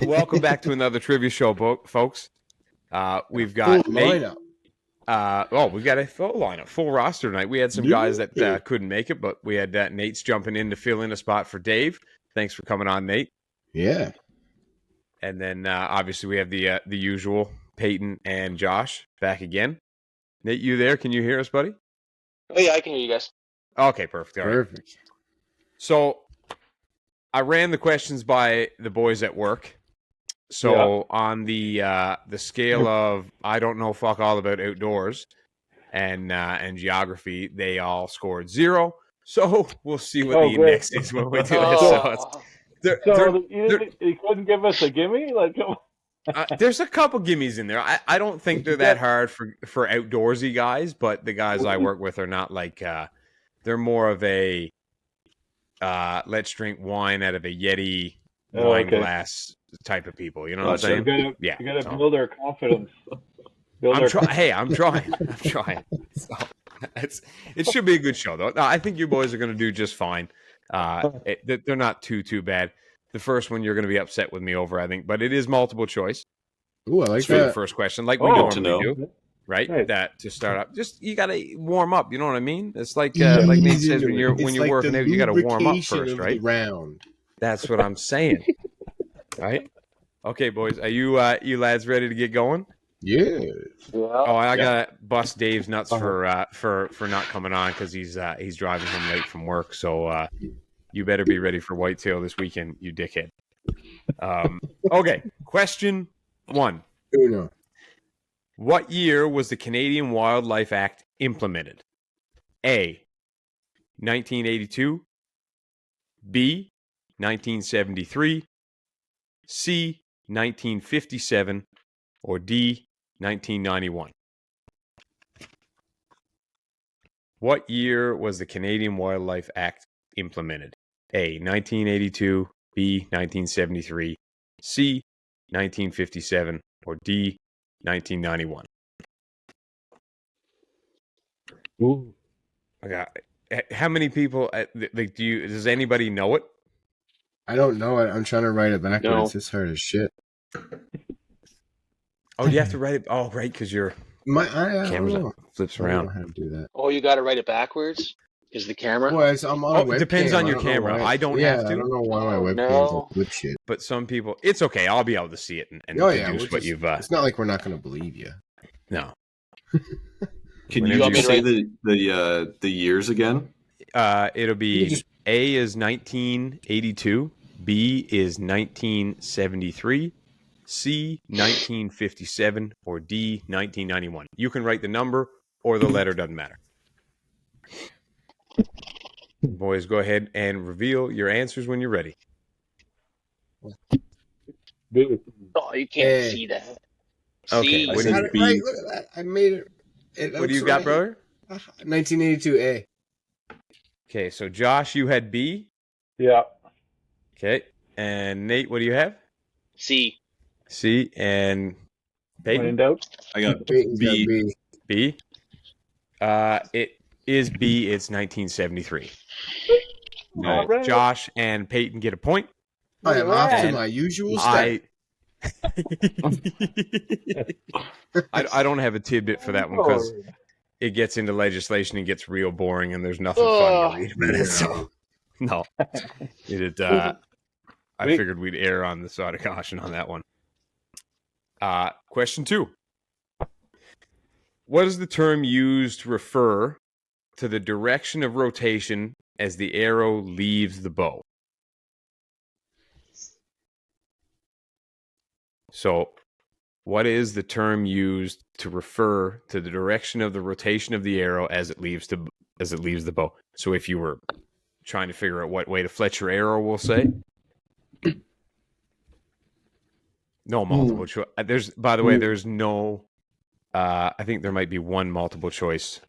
welcome back to another trivia show, folks. We've got Nate. We've got a full lineup, full roster tonight. We had some guys that couldn't make it, but we had Nate's jumping in to fill in a spot for Dave. Thanks for coming on, Nate. Yeah. And then obviously we have the usual Peyton and Josh back again. Nate, you there? Can you hear us, buddy? Oh yeah, I can hear you guys. Okay, perfect. All right. So I ran the questions by the boys at work. So on the scale of I don't know fuck all about outdoors and geography, they all scored 0. So we'll see what the index is when we do it. You couldn't give us a gimme? There's a couple gimmies in there. I don't think they're that hard for outdoorsy guys, but the guys I work with are not like they're more of a let's drink wine out of a Yeti wine glass type of people. You know what I'm saying? You gotta build their confidence. I'm trying. So, it should be a good show, though. No, I think you boys are going to do just fine. They're not too bad. The first one you're going to be upset with me over, I think, but it is multiple choice. Ooh, I like for that. The first question, like we normally do, right? That to start up, just you got to warm up. You know what I mean? It's like Nate says when you're working out, you got to warm up first, right? Round. That's what I'm saying. Right? Okay, boys, are you lads ready to get going? Yeah. Oh, I gotta bust Dave's nuts for not coming on because he's driving home late from work. So you better be ready for whitetail this weekend, you dickhead. Okay, question 1. Uno. What year was the Canadian Wildlife Act implemented? A, 1982. B, 1973. C, 1957. Or D, 1991. What year was the Canadian Wildlife Act implemented? A, 1982. B, 1973. C, 1957. Or D, 1991. Ooh. How many people? Does anybody know it? I don't know it. I'm trying to write it backwards. It's hard as shit. Oh, you have to write it. Oh, right, because your camera flips around. I don't know how to do that. Oh, you got to write it backwards? Is the camera? Well, I'm on a webcam. It depends on your camera. I don't have to. I don't know why my webcam's flip shit. But some people, it's okay. I'll be able to see it and deduce what you've. It's not like we're not going to believe you. No. Can you say the years again? It'll be A is 1982, B is 1973, C 1957, or D 1991. You can write the number or the letter, doesn't matter. Boys, go ahead and reveal your answers when you're ready. Oh, you can't see that. Okay. Look at that. I made it. What do you got, brother? 1982A. Okay, so Josh, you had B. Yeah. Okay, and Nate, what do you have? C. And Peyton? When in doubt? I got B. B. It is B. It's 1973. Right. Josh and Peyton get a point. I am off to my usual start. I don't have a tidbit for that one because it gets into legislation and gets real boring and there's nothing fun to read about it. So, no. I figured we'd err on the side of caution on that one. Question 2. What is the term used to refer to the direction of rotation as the arrow leaves the bow? So, what is the term used to refer to the direction of the rotation of the arrow as it leaves the bow? So, if you were trying to figure out what way to fletch your arrow, we'll say. No multiple choice. There's no. I think there might be one multiple choice.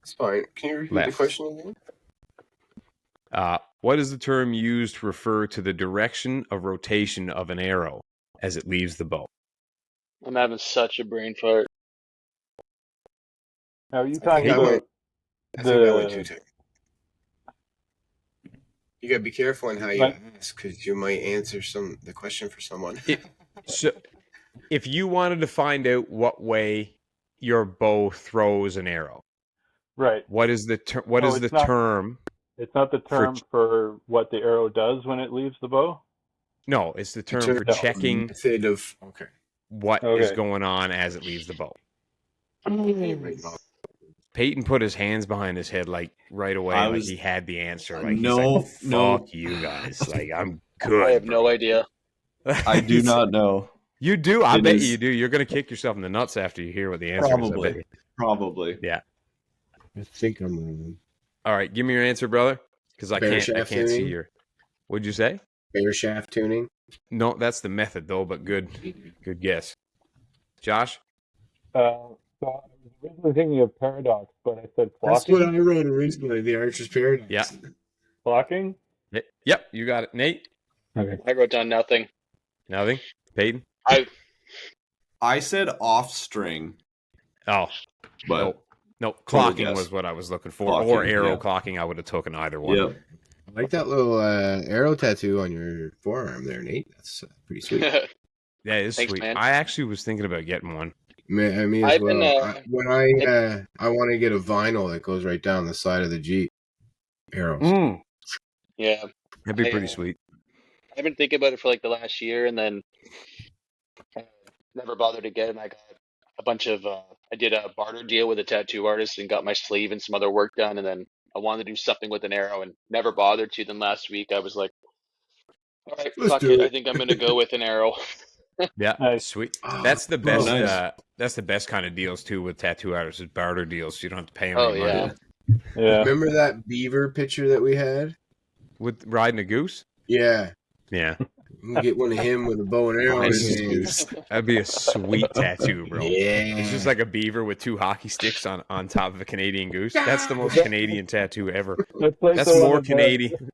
It's fine. Can you repeat the question again? What is the term used to refer to the direction of rotation of an arrow as it leaves the bow? I'm having such a brain fart. Now, are you talking about I think I went too tight. You gotta be careful on how you ask, because you might answer the question for someone. So, if you wanted to find out what way your bow throws an arrow, Right. what is the term? It's not the term for what the arrow does when it leaves the bow? No, it's the term for checking method of what is going on as it leaves the bow. Peyton put his hands behind his head like right away, like he had the answer. Like he's like, "Fuck you guys!" Like I'm good. I have no idea. I do not know. You do. I bet you do. You're gonna kick yourself in the nuts after you hear what the answer is. I bet you. Probably. Yeah. I think I'm wrong. All right, give me your answer, brother, because I can't see your. What'd you say? Bear shaft tuning. No, that's the method though. But good guess. Josh. So I was originally thinking of paradox, but I said flocking. That's what I wrote originally. The Archer's Paradox. Yeah. Flocking. Yep, you got it, Nate. Okay. I wrote down nothing. Nothing. Peyton. I said off string. Oh, but no, clocking was what I was looking for, clocking, or arrow clocking. I would have taken either one. Yep. I like that little arrow tattoo on your forearm there, Nate. That's pretty sweet. Yeah, it is Thanks, sweet. man. I actually was thinking about getting one. I mean, as well. I want to get a vinyl that goes right down the side of the Jeep. Arrows. Yeah. That'd be pretty sweet. I've been thinking about it for like the last year, and then never bothered to get it. And I got a bunch of. I did a barter deal with a tattoo artist and got my sleeve and some other work done, and then I wanted to do something with an arrow and never bothered to. Then last week I was like, "All right, fuck it. I think I'm gonna go with an arrow." Yeah, sweet. That's the best. That's the best kind of deals too with tattoo artists is barter deals. So you don't have to pay them any money. Yeah. Remember that beaver picture that we had with riding a goose? Yeah. Yeah. You can get one of him with a bow and arrow. That'd be a sweet tattoo, bro. Yeah. It's just like a beaver with two hockey sticks on top of a Canadian goose. That's the most Canadian tattoo ever. That's more Canadian.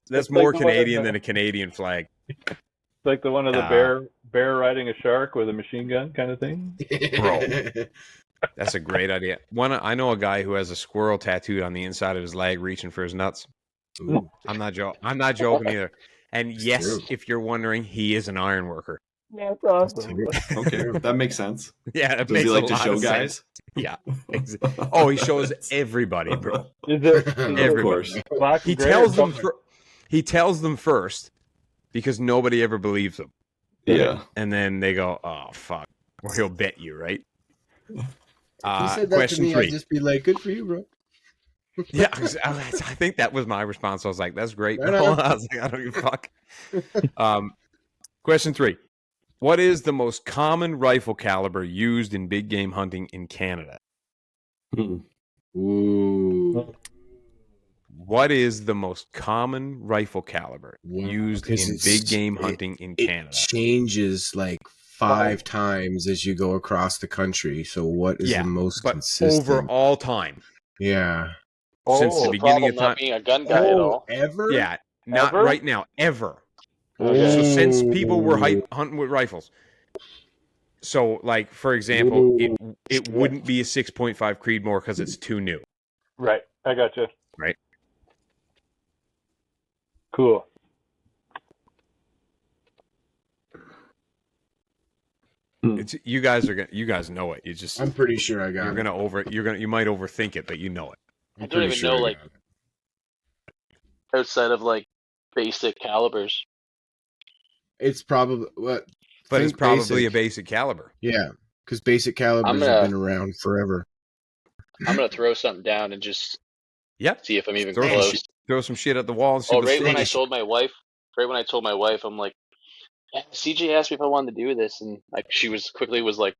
That's more Canadian than a Canadian flag. It's like the one of the bear riding a shark with a machine gun kind of thing. Bro. That's a great idea. I know a guy who has a squirrel tattooed on the inside of his leg reaching for his nuts. Ooh. I'm not joking either. And yes, if you're wondering, he is an iron worker. Yeah, that's awesome. Okay, that makes sense. Yeah, that Does makes he like a to lot show of guys? sense. Yeah. Oh, he shows everybody, bro. Everybody. He tells them. He tells them first because nobody ever believes him. Yeah. And then they go, "Oh fuck," or he'll bet you, right? If he said that Question to me, 3. I'd just be like, "Good for you, bro." Yeah, I think that was my response. I was like, "That's great." I was like, "I don't give a fuck." Question 3: what is the most common rifle caliber used in big game hunting in Canada? Ooh. What is the most common rifle caliber used in big game hunting in Canada? It changes like 5 times as you go across the country. So what is the most consistent? Over all time. Yeah. Since the beginning of time. Not being a gun guy at all. Ever? Yeah, not right now. Ever. Okay. So since people were hunting with rifles. So, like, for example, it wouldn't be a 6.5 Creedmoor because it's too new. Right. I gotcha. Right. Cool. It's, you guys know it. I'm pretty sure I got you might overthink it, but you know it. I don't even know, like, outside of, like, basic calibers. It's probably but it's probably a basic caliber. Yeah, because basic calibers have been around forever. I'm gonna throw something down and just see if I'm even close. Throw some shit at the wall and see when I told my wife, I'm like, yeah, CJ asked me if I wanted to do this, and like she was like,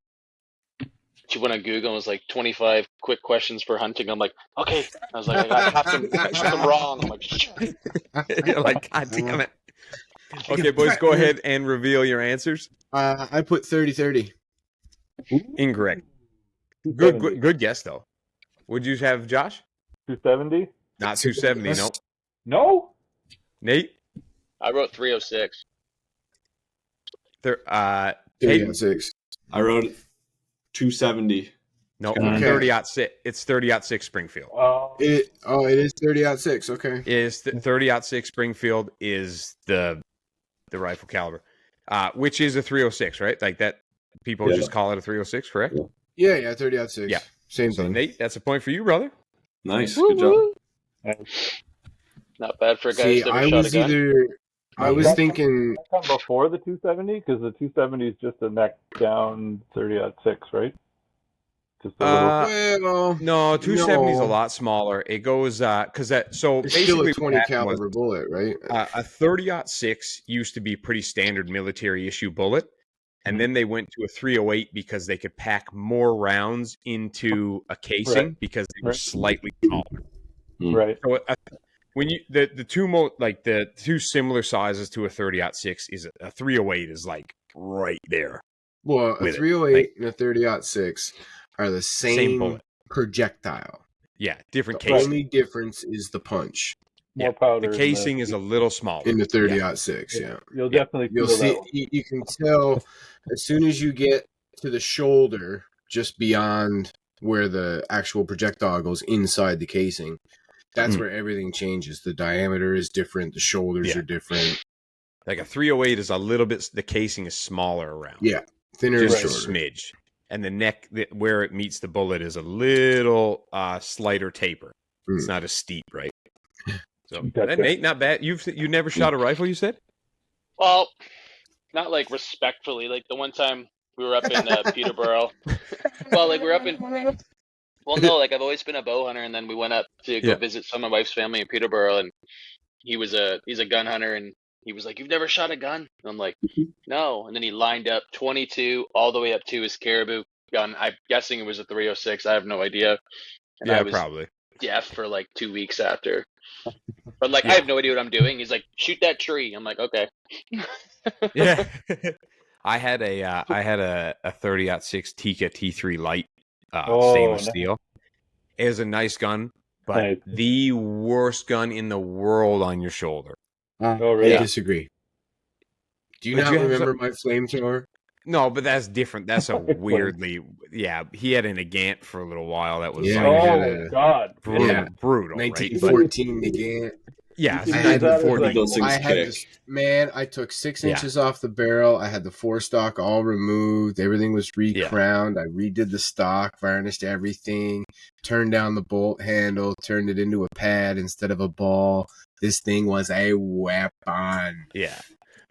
she went on Google and was like 25 quick questions for hunting. I'm like, okay. I was like, I got them wrong. I'm like, shit. You're like, God damn it. Okay, boys, go ahead and reveal your answers. I put 30-30. Incorrect. Good guess though. Would you have, Josh? 270? Not 270, no. No? Nate? I wrote 306. 306. I wrote 270. No, Okay. 30-06. It's 30-06 Springfield. It is 30-06. Okay. Is 30-06 Springfield is the rifle caliber, which is a 306, right? Like that. People just call it a 306, correct? Yeah, 30-06. Yeah. Same So thing. Nate, that's a point for you, brother. Nice. Good job. Not bad for a guy See, who's never shot a gun. I was thinking That come before the 270 because the 270 is just a neck down 30-06, right? Just a little. well, No, 270 is a no. lot smaller. It goes because that so It's still basically a 20 caliber bullet, right? a 30-06 used to be pretty standard military issue bullet, and then they went to a 308 because they could pack more rounds into a casing because they were slightly smaller. Right. So when you the two similar sizes to a 30-06 is a 308 is like right there. Well, a 308 and a 30-06 are the same bullet. Projectile. Yeah, different The casing. only difference is the punch. More powder. The casing is a little smaller. In the 30-06, yeah. You'll definitely You'll feel see. that. You can tell as soon as you get to the shoulder, just beyond where the actual projectile goes inside the casing. That's where everything changes. The diameter is different. The shoulders are different. Like a 308 is a little bit. The casing is smaller around. Yeah, thinner just and a shorter. smidge, and the neck where it meets the bullet is a little slighter taper. It's not as steep, right? So Nate, not bad. You never shot a rifle, you said? Well, not like respectfully. Like the one time we were up in Peterborough. Well, like we're up in. Well, no, like I've always been a bow hunter, and then we went up to go visit some of my wife's family in Peterborough, and he's a gun hunter, and he was like, "You've never shot a gun?" And I'm like, "No." And then he lined up 22 all the way up to his caribou gun. I'm guessing it was a 306. I have no idea. And I was probably deaf for like 2 weeks after. But like I have no idea what I'm doing. He's like, "Shoot that tree." I'm like, "Okay." Yeah. I had a 30-06 Tika T3 Light stainless steel. It was a nice gun, but the worst gun in the world on your shoulder. I disagree. Do you not remember my flamethrower? No, but that's different. That's a weirdly, he had an Nagant for a little while. That was God, brutal. 1914 Nagant. Yeah, I took 6 inches off the barrel. I had the forestock all removed. Everything was recrowned. I redid the stock, varnished everything, turned down the bolt handle, turned it into a pad instead of a ball. This thing was a weapon. Yeah.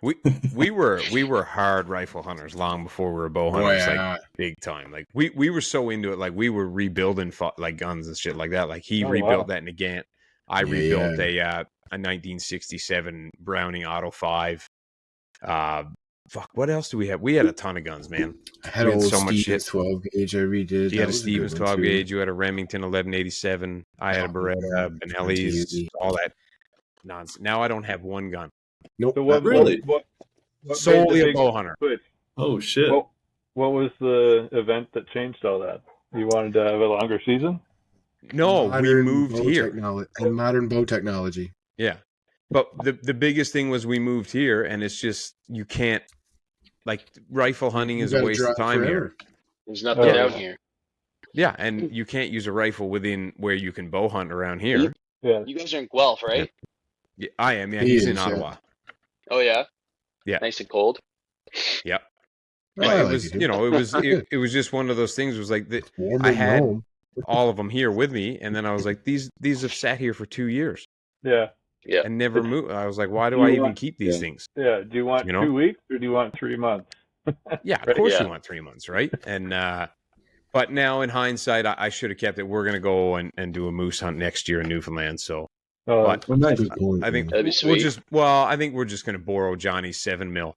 We were hard rifle hunters long before we were bow hunters, like big time. Like we were so into it, like we were rebuilding like guns and shit like that. Like he rebuilt that Nagant. I rebuilt a 1967 Browning Auto 5. What else do we have? We had a ton of guns, man. I had old Stevens 12 gauge. I redid. You had a Stevens 12 gauge. You had a Remington 1187. I had a Beretta, Benelli's, all that nonsense. Now I don't have one gun. Nope. So what solely a bow hunter. Switch? Oh shit! What was the event that changed all that? You wanted to have a longer season? No, we moved here. Modern bow technology. Yeah. But the biggest thing was we moved here, and it's just, you can't, like, rifle hunting is a waste of time here. There's nothing down here. Yeah, and you can't use a rifle within where you can bow hunt around here. Yeah. You guys are in Guelph, right? Yeah, I am. Yeah, he's in Ottawa. Oh yeah. Yeah. Nice and cold. Yep. It was, it was just one of those things. It was like I had all of them here with me, and then I was like, these have sat here for 2 years. Yeah. Yeah. And never moved. I was like, why do I even keep these things? Yeah. Do you want 2 weeks or do you want 3 months? Yeah, of course you want 3 months, right? And but now in hindsight, I should have kept it. We're gonna go and do a moose hunt next year in Newfoundland. So, but I think I think we're just gonna borrow Johnny's 7mm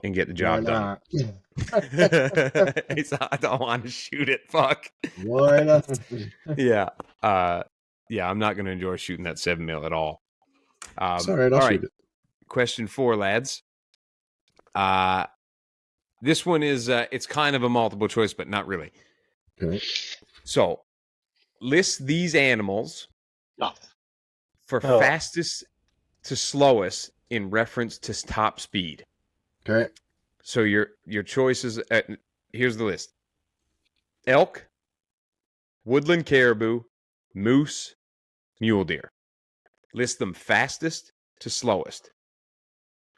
and get the job done. I don't want to shoot it. Fuck. Why not? Yeah. I'm not going to enjoy shooting that 7mm at all. It's all right. I'll shoot it. Question 4, lads. This one is it's kind of a multiple choice, but not really. Okay. So, list these animals for fastest to slowest in reference to top speed. Okay. So your choices. Here's the list: elk, woodland caribou, moose, mule deer. List them fastest to slowest.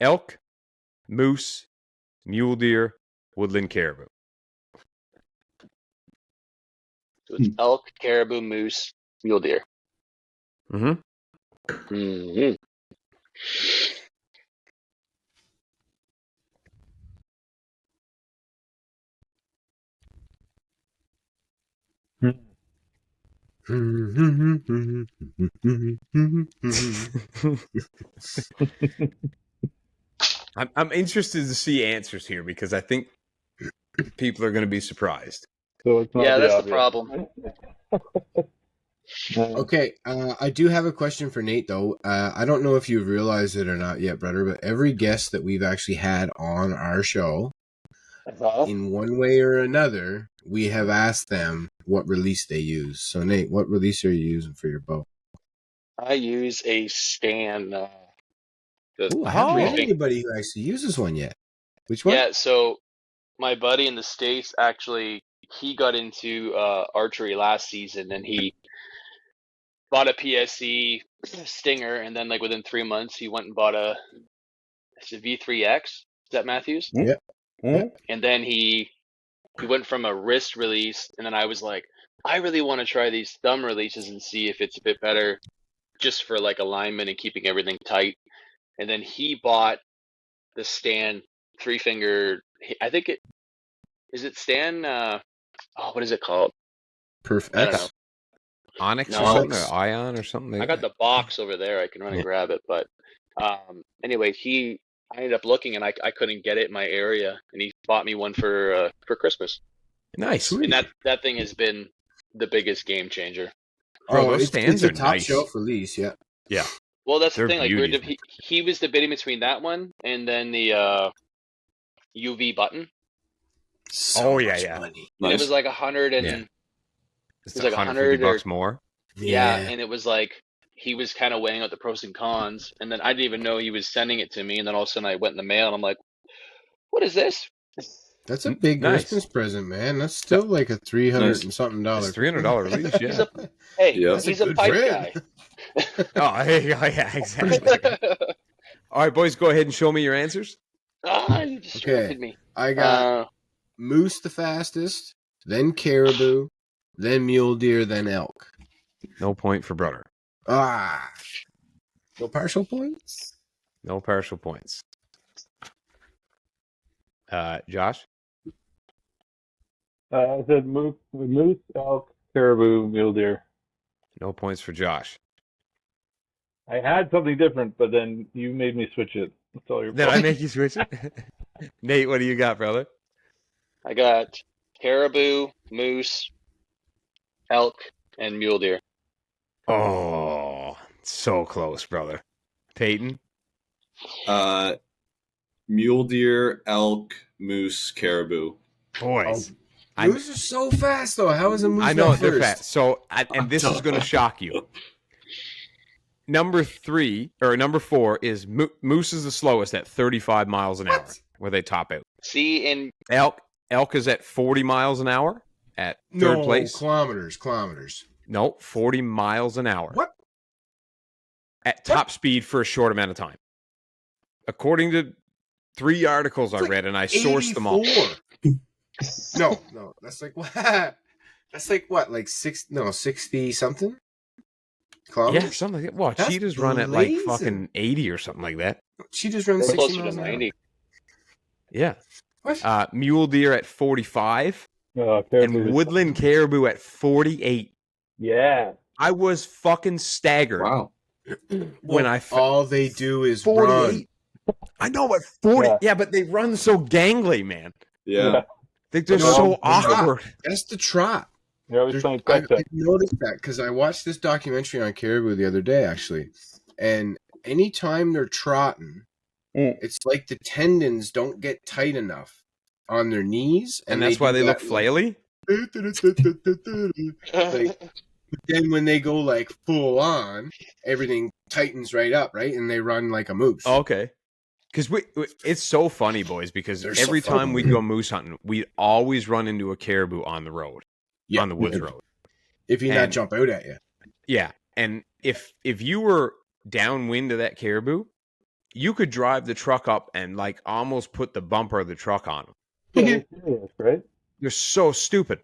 Elk, moose, mule deer, woodland caribou. So it's elk, caribou, moose, mule deer. Mm-hmm. Mm-hmm. I'm interested to see answers here because I think people are going to be surprised. So it's not That's obvious. the problem. Okay, I do have a question for Nate, though. I don't know if you've realized it or not yet, brother, but every guest that we've actually had on our show, in one way or another, we have asked them what release they use. So, Nate, what release are you using for your bow? I use a Stan. I haven't met anybody who actually uses one yet. Which one? Yeah, so my buddy in the States, actually, he got into archery last season, and he bought a PSE Stinger, and then like within 3 months, he went and bought a V3X. Is that Matthews? Yeah. And then he went from a wrist release, and then I was like, I really want to try these thumb releases and see if it's a bit better just for like alignment and keeping everything tight. And then he bought the Stan 3-finger. I think is it Stan? What is it called? Perf I don't X. know. Onyx No. or something, or Ion or something. I got the box over there. I can run and grab it. But anyway, I ended up looking, and I couldn't get it in my area, and he bought me one for Christmas. Nice. And that thing has been the biggest game changer. Bro, those stands it's are a top nice. shelf release, yeah. Yeah. Well, that's They're the thing. Like beauties, he was debating between that one and then the UV button. So yeah, much yeah. money. And it was like 100 and Yeah. It's like 150 $100 bucks more. yeah, and it was like he was kind of weighing out the pros and cons, and then I didn't even know he was sending it to me, and then all of a sudden I went in the mail, and I'm like, "What is this?" That's a big Nice. Christmas present, man. That's still like a $300 and something dollar. It's $300 release, yeah. He's a pipe guy. Yeah, exactly. All right, boys, go ahead and show me your answers. You distracted me. I got moose the fastest, then caribou, then mule deer, then elk. No point for brother. No partial points? No partial points. Josh? I said moose, elk, caribou, mule deer. No points for Josh. I had something different, but then you made me switch it. That's all your Did fault. I make you switch it? Nate, what do you got, brother? I got caribou, moose, elk, and mule deer. Oh, so close, brother. Payton? Mule deer, elk, moose, caribou. Boys. Moose are so fast, though. How is a moose I know, not they're first? fast. So, and this is going to shock you. Number 4 is moose is the slowest at 35 miles an hour, where they top out. See, and Elk is at 40 miles an hour at third place. Kilometers. No, 40 miles an hour. What? At top speed for a short amount of time. According to 3 articles I read, and I sourced them all. 84. No, that's like what? That's like what? Like 60 something? Kilometers? Yeah, something like that. Well, That's cheetahs run at like blazing. fucking 80 or something like that. Cheetahs run we're 60 closer to miles an hour. 90. Yeah. What? Mule deer at 45 Caribou and is- woodland caribou at 48. Yeah. I was fucking staggered Wow. when I all they do is 48. run. I know, but 40. Yeah. Yeah, but they run so gangly, man. Yeah. Like they're No, so they're awkward. That's the trot. You're always playing I catch up. noticed that because I watched this documentary on caribou the other day, actually. And anytime they're trotting, it's like the tendons don't get tight enough on their knees. And that's why they look flaily? Like, but then when they go like full on, everything tightens right up, right? And they run like a moose. Okay. Because it's so funny, boys, because They're so every time funny. we go moose hunting, we always run into a caribou on the road. on the woods road. If he not jump out at you. Yeah, and if you were downwind of that caribou, you could drive the truck up and like almost put the bumper of the truck on them. Yeah, serious, right? They're so stupid.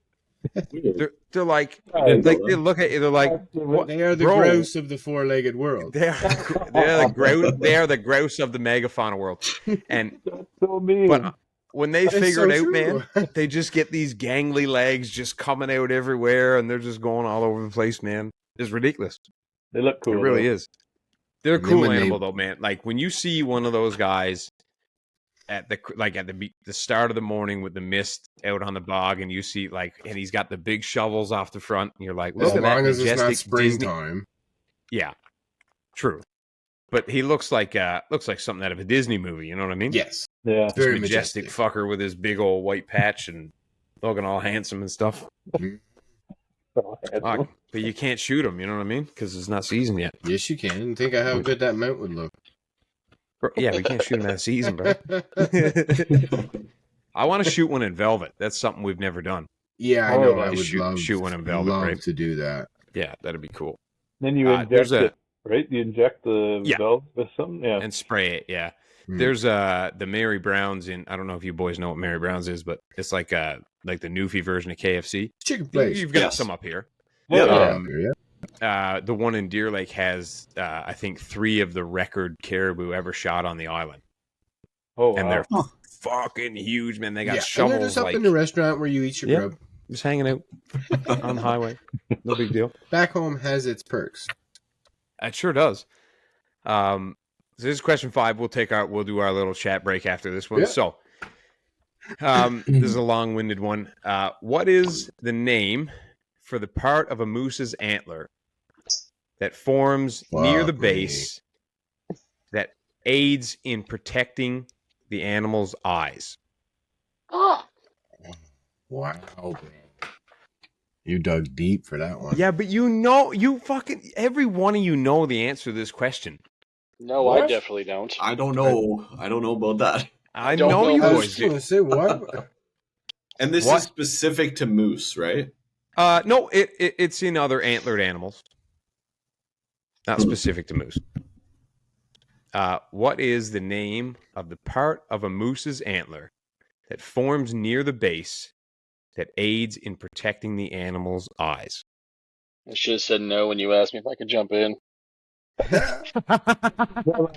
They're like Right. they look at you. They're like, what? They are the grouse of the four-legged world. They are the grouse of the megafauna world. And That's so mean. but when they That's figure it so out, true. man, they just get these gangly legs just coming out everywhere, and they're just going all over the place, man. It's ridiculous. They look cool. It really though. is. They're a And then cool when they- animal, though, man. Like when you see one of those guys at the start of the morning with the mist out on the bog, and you see and he's got the big shovels off the front, and you're like, look As at that long as it's not majestic Disney. springtime. Yeah, true. But he looks like something out of a Disney movie. You know what I mean? Yes. Yeah. This Very majestic fucker with his big old white patch and looking all handsome and stuff. Fuck. But you can't shoot him. You know what I mean? Because it's not season yet. Yes, you can. Think of how good that mount would look. Bro, yeah, we can't shoot him out of season, bro. I want to shoot one in velvet. That's something we've never done. Yeah, I know. Oh, I would shoot one in velvet, love right? to do that. Yeah, that'd be cool. Then you inject it, right? You inject the velvet with something, yeah. And spray it, yeah. Hmm. There's the Mary Brown's in. I don't know if you boys know what Mary Brown's is, but it's like the Newfie version of KFC. Chicken place. You've got Yes. some up here. Yeah. The one in Deer Lake has, I think, 3 of the record caribou ever shot on the island, Oh, wow. and they're fucking huge, man. They got And they're shovels just up like in the restaurant where you eat your grub. just hanging out on the highway. No big deal. Back home has its perks. It sure does. So this is question 5. We'll do our little chat break after this one. Yeah. So, this is a long-winded one. What is the name for the part of a moose's antler that forms near the Fuck me. base that aids in protecting the animal's eyes? Oh, Wow. You dug deep for that one. Yeah, but every one of you know the answer to this question. no, What? I definitely don't. I don't know. I don't know about that. I don't know know you I boys was do. going to say, what? And this What? is specific to moose, right? No, it's in other antlered animals. Not specific to moose. What is the name of the part of a moose's antler that forms near the base that aids in protecting the animal's eyes? I should have said no when you asked me if I could jump in.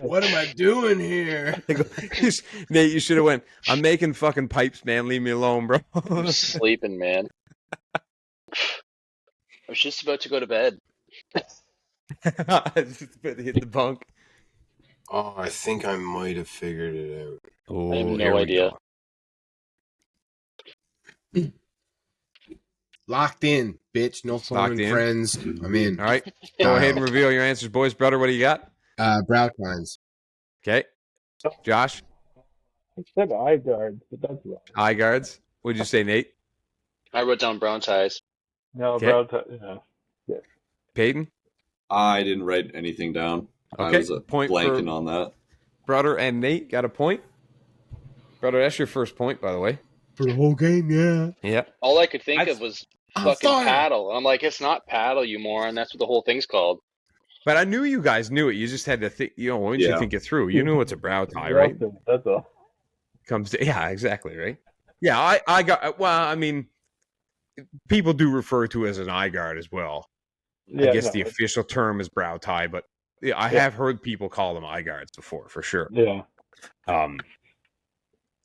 What am I doing here? Nate, you should have went, I'm making fucking pipes, man. Leave me alone, bro. I'm sleeping, man. I was just about to go to bed. Just about to hit the bunk. Oh, I think I might have figured it out. Oh, I have no here we idea. go. Locked in, bitch. No Locked phone in? friends. I'm in. All right. Go ahead and reveal your answers, boys. Brother, what do you got? Brow tines. Okay. Josh, I said eye guards, but that's wrong. eye guards. What'd you say, Nate? I wrote down brown ties. No, Okay. brown yeah. Peyton? I didn't write anything down. I Okay, was point blanking for- on that. Brother and Nate got a point. Brother, that's your first point, by the way. For the whole game, yeah. Yeah. All I could think of was fucking fire. paddle. I'm like, it's not paddle, you moron. That's what the whole thing's called. But I knew you guys knew it. You just had to think, once you Yeah. think it through, you knew it's a brow tie, right? That's all. Yeah, exactly, right? Yeah, I got, well, I mean, people do refer to it as an eye guard as well. Yeah, I guess no, the official term is brow tie, but yeah, I have heard people call them eye guards before, for sure. Yeah.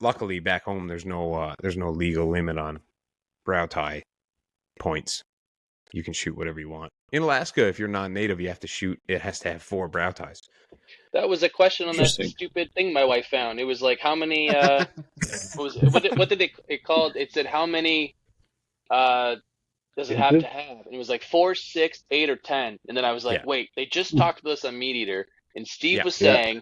Luckily, back home, there's no legal limit on brow tie points. You can shoot whatever you want. In Alaska, if you're non-native, you have to shoot. It has to have 4 brow ties. That was a question on that Interesting. stupid thing my wife found. It was like, how many, what did it called? It said, how many does it have to have? And it was like 4, 6, 8, or 10. And then I was like, Yeah. wait, they just talked to us on Meat Eater. And Steve Yeah. was saying,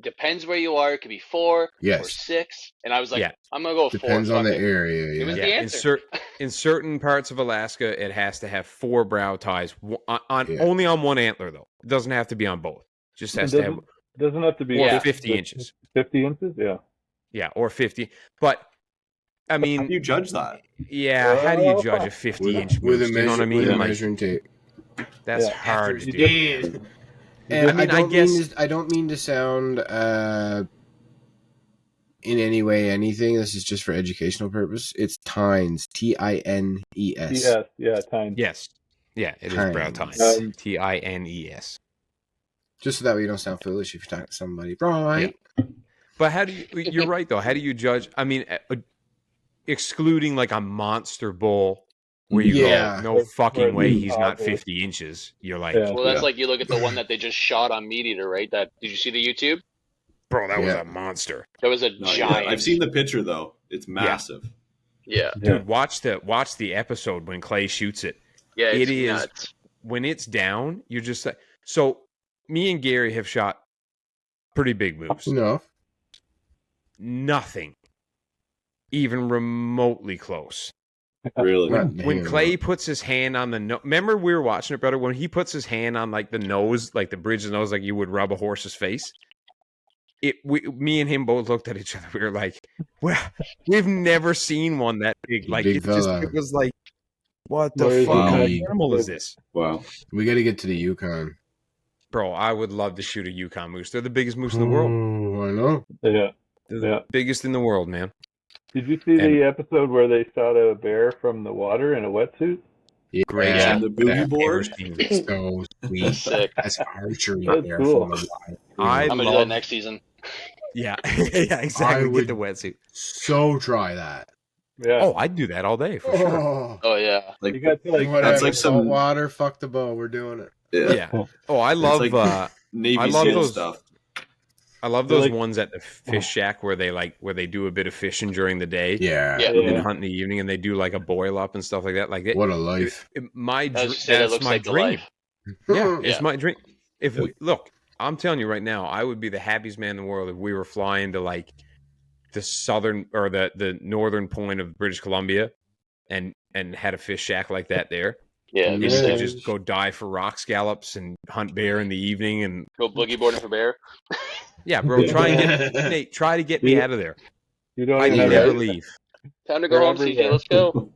depends where you are. It could be 4 or Yes. 6. And I was like, Yeah. I'm going to go with 4. Depends on fuck the it. area. It Yeah. was- Yeah, the in, answer. in certain parts of Alaska, it has to have 4 brow ties. On Yeah. only on one antler, though. It doesn't have to be on both. Just has to have Doesn't have to be Yeah. 50 inches. 50 inches? Yeah. Yeah, or 50. But I mean, How do you judge that? Yeah, how do you judge a 50-inch with moose? a Do you know what I mean? with a Like, measuring tape? that's Yeah. hard to After do. it's man. And I mean, I guess I don't mean to sound in any way anything. This is just for educational purpose. It's tines. Tines. Yes, yeah, time. yes, yeah, it is brow Tines. tines. Tines. Just so that way you don't sound foolish if you're talking to somebody, right? But how do you? You're right though. How do you judge? I mean, excluding like a monster bull, where you Yeah. go, no fucking way, he's not Obvious. 50 inches. You're like, Yeah. Well, that's like you look at the one that they just shot on Meat Eater, right? That did you see the YouTube? bro, that was Yeah. a monster. That was a Not yet. giant. I've seen the picture though. It's massive. Yeah, Dude, watch the episode when Clay shoots it. yeah, It it's is nuts. when it's down. You're just like, so. Me and Gary have shot pretty big moose. No. Nothing even remotely close. Really. When Clay puts his hand on the nose, remember we were watching it, brother, when he puts his hand on like the nose, like the bridge of the nose, like you would rub a horse's face. Me and him both looked at each other. We were like, well, we've never seen one that big. Like Big it was like, what the Where is fuck it? kind of animal is this? Wow. We got to get to the Yukon. Bro, I would love to shoot a Yukon moose. They're the biggest moose in the world. I know. Yeah. They're the biggest in the world, man. Did you see the episode where they shot a bear from the water in a wetsuit? Yeah. Great. Yeah. And the boogie board. So sweet. Sick. That's archery That's there cool. from the water. I I'm gonna do love that next season. Yeah, yeah, exactly. I would- Get the wetsuit. So try that. Yeah. Oh, I'd do that all day for sure. Oh, Oh yeah. Like You got to like whatever. that's like Salt some- water. Fuck the bow. We're doing it. Yeah. Oh, I love like- Navy I love SEAL those- stuff. I love those like- ones at the fish shack where they do a bit of fishing during the day Yeah. Yeah. and then hunt in the evening, and they do like a boil up and stuff like that. Like What a life. I was just saying, that that's looks my like the dream. life. Yeah, it's Yeah. my dream. If we look, I'm telling you right now, I would be the happiest man in the world if we were flying to like the southern or the northern point of British Columbia and had a fish shack like that there. Yeah, And Yeah. to just go dive for rock scallops and hunt bear in the evening and go boogie boarding for bear. yeah, bro, Nate, try to get me out of there. You don't I even Yeah. never have leave. Time to go home, CJ. Let's go.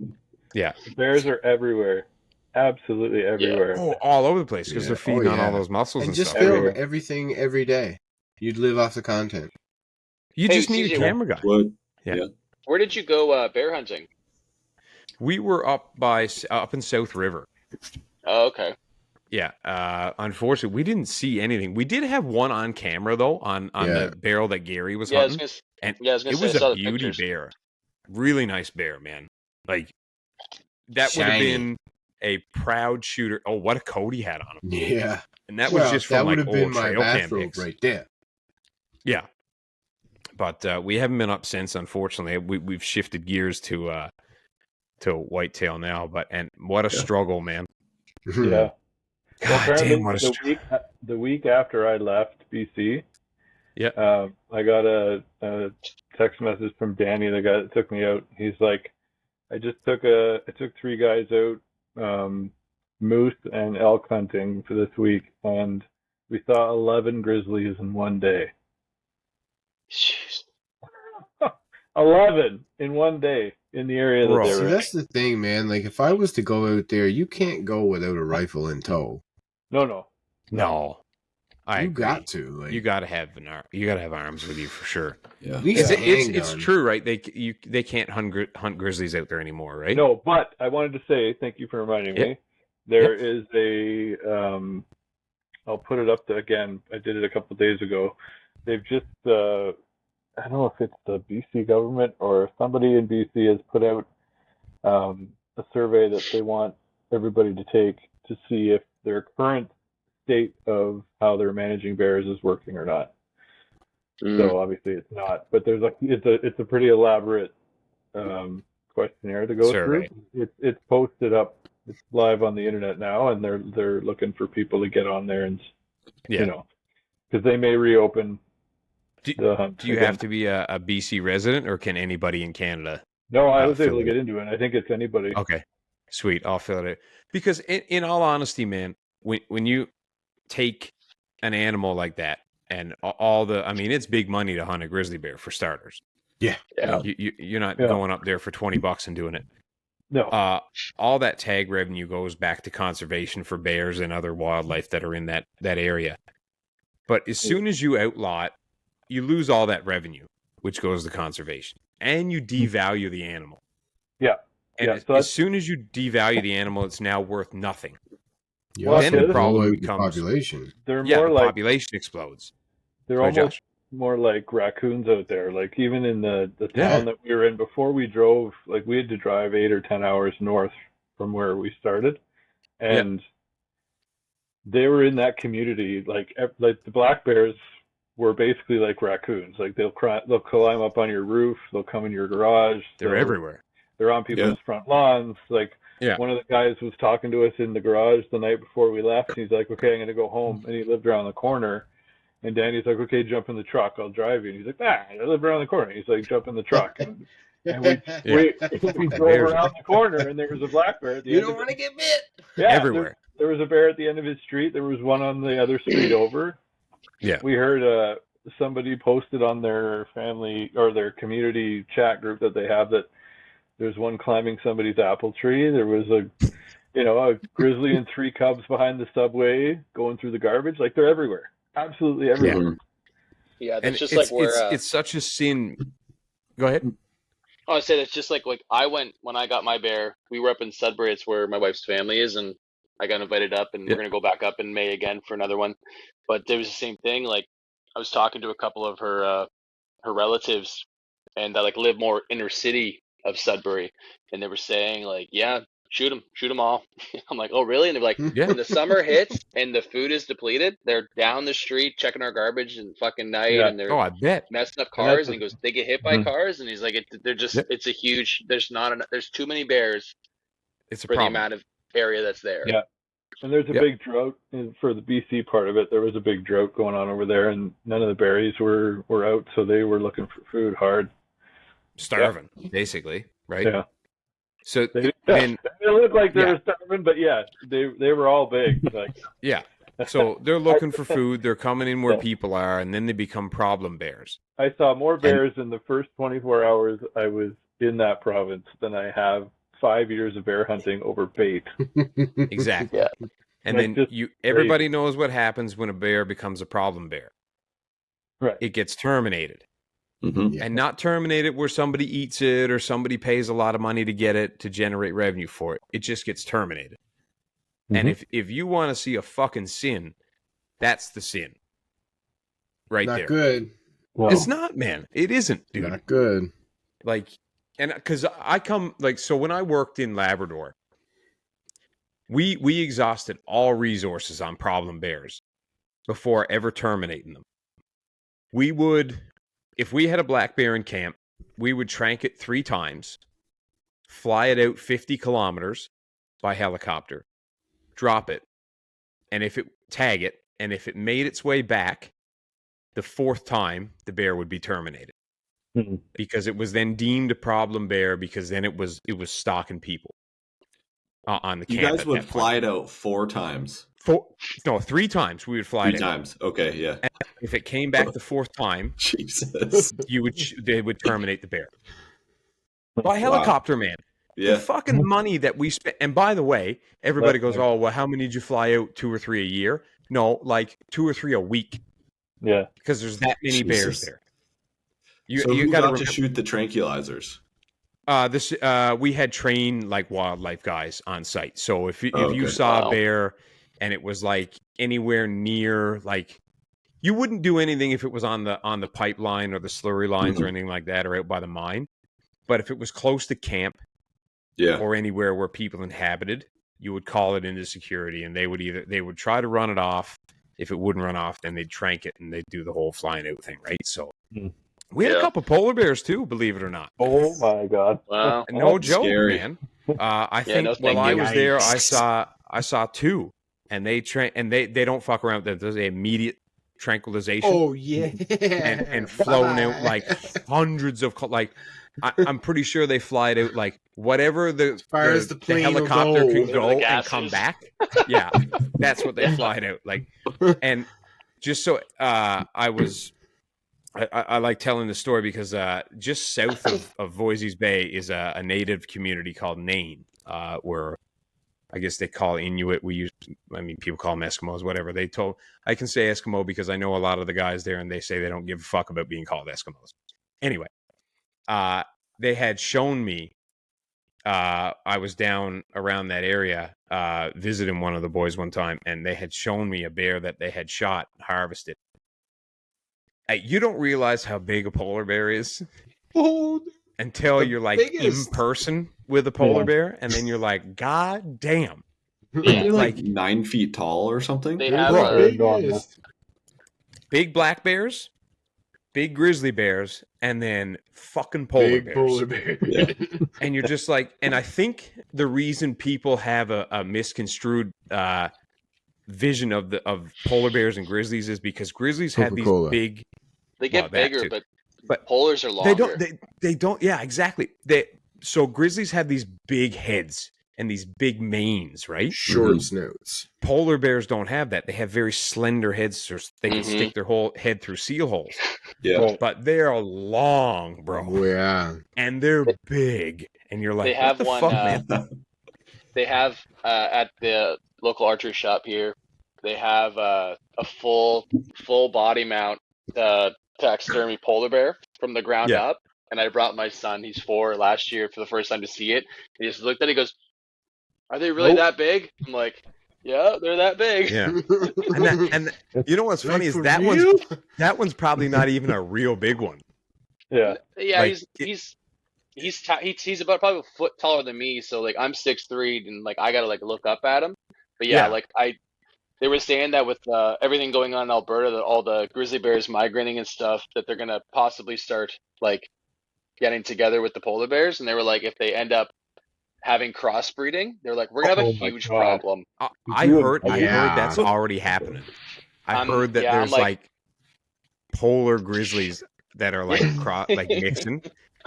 Yeah. bears are everywhere. Absolutely everywhere. Oh, all over the place because Yeah. they're feeding Oh, on yeah. all those muscles And and just stuff. film Everywhere. everything every day. You'd live off the content. You Hey, just need a CJ, camera guy. Would. Where did you go bear hunting? We were up in South River. Oh, okay. Yeah. Unfortunately, we didn't see anything. We did have one on camera though on Yeah. the barrel that Gary was Yeah, I was hunting. gonna, And yeah, I was gonna it say, was I saw a the beauty pictures. bear. Really nice bear, man. Like that would have Shiny. been a proud shooter. Oh, what a coat he had on him. Yeah. And that was just from that like would have old been my trail cam bathrobe pics. right there. Yeah. But we haven't been up since, unfortunately. We've shifted gears to whitetail now, and what a struggle, man. Yeah. God apparently damn, what a struggle. the week after I left BC, Yeah. I got a text message from Danny, the guy that took me out. He's like, I took 3 guys out, moose and elk hunting for this week, and we saw 11 grizzlies in one day. Jeez. 11 in one day in the area that Bro. they See, were in. that's the thing, man. Like, if I was to go out there, you can't go without a rifle in tow. No. No. I You agree. got to. Like, You got to have arms with you for sure. Yeah. at least It's, a it's handgun. true, right? They can't hunt grizzlies out there anymore, right? No, but I wanted to say, thank you for reminding Yep. me. There is a, I'll put it up again. I did it a couple of days ago. They've just, I don't know if it's the BC government or somebody in BC has put out a survey that they want everybody to take to see if their current state of how they're managing bears is working or not. So obviously it's not, but it's a pretty elaborate questionnaire to go Survey. through. It's posted up. It's live on the internet now, and they're looking for people to get on there and Yeah. because they may reopen Do, the hunt. do you again. have to be a BC resident, or can anybody in Canada? No, I was fill able to it? get into it. I think it's anybody. Okay, sweet. I'll fill it out. Because in all honesty, man, when you take an animal like that and all the, I mean, it's big money to hunt a grizzly bear for starters. Yeah. You're not going up there for $20 and doing it. No. All that tag revenue goes back to conservation for bears and other wildlife that are in that area. But as soon as you outlaw it, you lose all that revenue, which goes to conservation, and you devalue the animal. Yeah. And as soon as you devalue the animal, it's now worth nothing. Then the problem becomes population. They're more like population explodes. They're almost more like raccoons out there. Like even in the town that we were in before we drove, like we had to drive 8 or 10 hours north from where we started, and they were in that community. Like the black bears were basically like raccoons. Like they'll climb up on your roof, they'll come in your garage. They're everywhere. They're on people's front lawns. Like one of the guys was talking to us in the garage the night before we left, and he's like, "Okay, I'm gonna go home," and he lived around the corner. And Danny's like, "Okay, jump in the truck. I'll drive you." And he's like, "I live around the corner." He's like, "Jump in the truck." And we drove around the corner, and there was a black bear at the end. You don't want to get bit. Yeah, everywhere. There was a bear at the end of his street. There was one on the other street over. Yeah. We heard somebody posted on their family or their community chat group that they have that there's one climbing somebody's apple tree. There was a grizzly and 3 cubs behind the subway going through the garbage. Like they're everywhere. Absolutely everywhere. Yeah, that's just like where it's such a sin. Go ahead. Oh, I said it's just like I went when I got my bear. We were up in Sudbury. It's where my wife's family is, and I got invited up, and we're gonna go back up in May again for another one. But there was the same thing. Like I was talking to a couple of her relatives, and that like live more inner city of Sudbury, and they were saying like, yeah. Shoot them all. I'm like, oh, really? And they're like, when the summer hits and the food is depleted, they're down the street checking our garbage and fucking night, and they're I bet messing up cars. And he goes, they get hit by cars, and he's like, it's a huge. There's too many bears. It's for the amount of area that's there. Yeah, and there's a big drought for the BC part of it. There was a big drought going on over there, and none of the berries were out, so they were looking for food hard, starving, basically, right? Yeah. So they look like they were starving, but they were all big. Like. So they're looking for food. They're coming in where people are, and then they become problem bears. I saw more bears in the first 24 hours I was in that province than I have 5 years of bear hunting over bait. Exactly. And then everybody knows what happens when a bear becomes a problem bear. Right. It gets terminated. And not terminated where somebody eats it or somebody pays a lot of money to get it to generate revenue for it. It just gets terminated. And if you want to see a fucking sin, that's the sin. Right there. Not good. Well, it's not, man. It isn't, dude. Not good. Like, and because I come, like, so when I worked in Labrador, we exhausted all resources on problem bears before ever terminating them. We would... If we had a black bear in camp, we would trank it 3 times, fly it out 50 kilometers by helicopter, drop it, and tag it, and if it made its way back, the 4th time, the bear would be terminated. Because it was then deemed a problem bear, because then it was stalking people on the camp. You guys would fly it out 4 times. 3 times we would fly it out. 3 times. Okay, yeah. And if it came back the 4th time, Jesus, they would terminate the bear by helicopter, man. Yeah. The fucking money that we spent. And by the way, everybody goes, "Oh, well, how many did you fly out? 2 or 3 a year?" No, like 2 or 3 a week. Yeah, because there's that many bears there. So you got to shoot the tranquilizers. We had trained like wildlife guys on site. So if you saw a bear and it was like anywhere near, like, you wouldn't do anything if it was on the pipeline or the slurry lines or anything like that, or out by the mine. But if it was close to camp, or anywhere where people inhabited, you would call it into security, and they would try to run it off. If it wouldn't run off, then they'd trank it and they'd do the whole flying out thing, right? So we had a couple polar bears too, believe it or not. Oh my god! Wow, no joke, scary. man. I think while I was there, I saw 2, and they don't fuck around. There's an immediate tranquilization. Oh yeah, and flown out like hundreds of I'm pretty sure they fly it out like whatever the helicopter can go and come back. Yeah, that's what they fly it out like. And just so I was I like telling the story because just south of Voisey's Bay is a native community called Nain, where I guess they call Inuit. People call them Eskimos, whatever. I can say Eskimo because I know a lot of the guys there, and they say they don't give a fuck about being called Eskimos. Anyway, they had shown me. I was down around that area visiting one of the boys one time, and they had shown me a bear that they had shot, harvested. You don't realize how big a polar bear is until you're like biggest. In person with a polar bear, and then you're like, God damn. Yeah. They're like 9 feet tall or something. They have big black bears, big grizzly bears, and then fucking polar bears. Yeah. And you're just like, and I think the reason people have a misconstrued vision of polar bears and grizzlies is because grizzlies have these big. They get bigger, but polars are longer. They don't. Yeah, exactly. So grizzlies have these big heads and these big manes, right? Short snouts. Polar bears don't have that. They have very slender heads, so they can stick their whole head through seal holes. Yeah, but they're long, bro. Yeah, and they're big, and you're like, they have what the fuck, man? They have at the local archery shop here. They have a full body mount taxidermy polar bear from the ground up, and I brought my son, he's 4, last year for the first time to see it. He just looked at it, he goes, "Are they really that big?" I'm like, "Yeah, they're that big." Yeah. and you know what's funny is that one's probably not even a real big one. Yeah. Yeah, like, he's about probably a foot taller than me, so like I'm 6'3", and like I gotta like look up at him. But they were saying that with everything going on in Alberta, that all the grizzly bears migrating and stuff, that they're going to possibly start like getting together with the polar bears. And they were like, if they end up having crossbreeding, they're like, we're going to have a huge problem. I heard that's already happening. I heard that there's like polar grizzlies that are like mixing.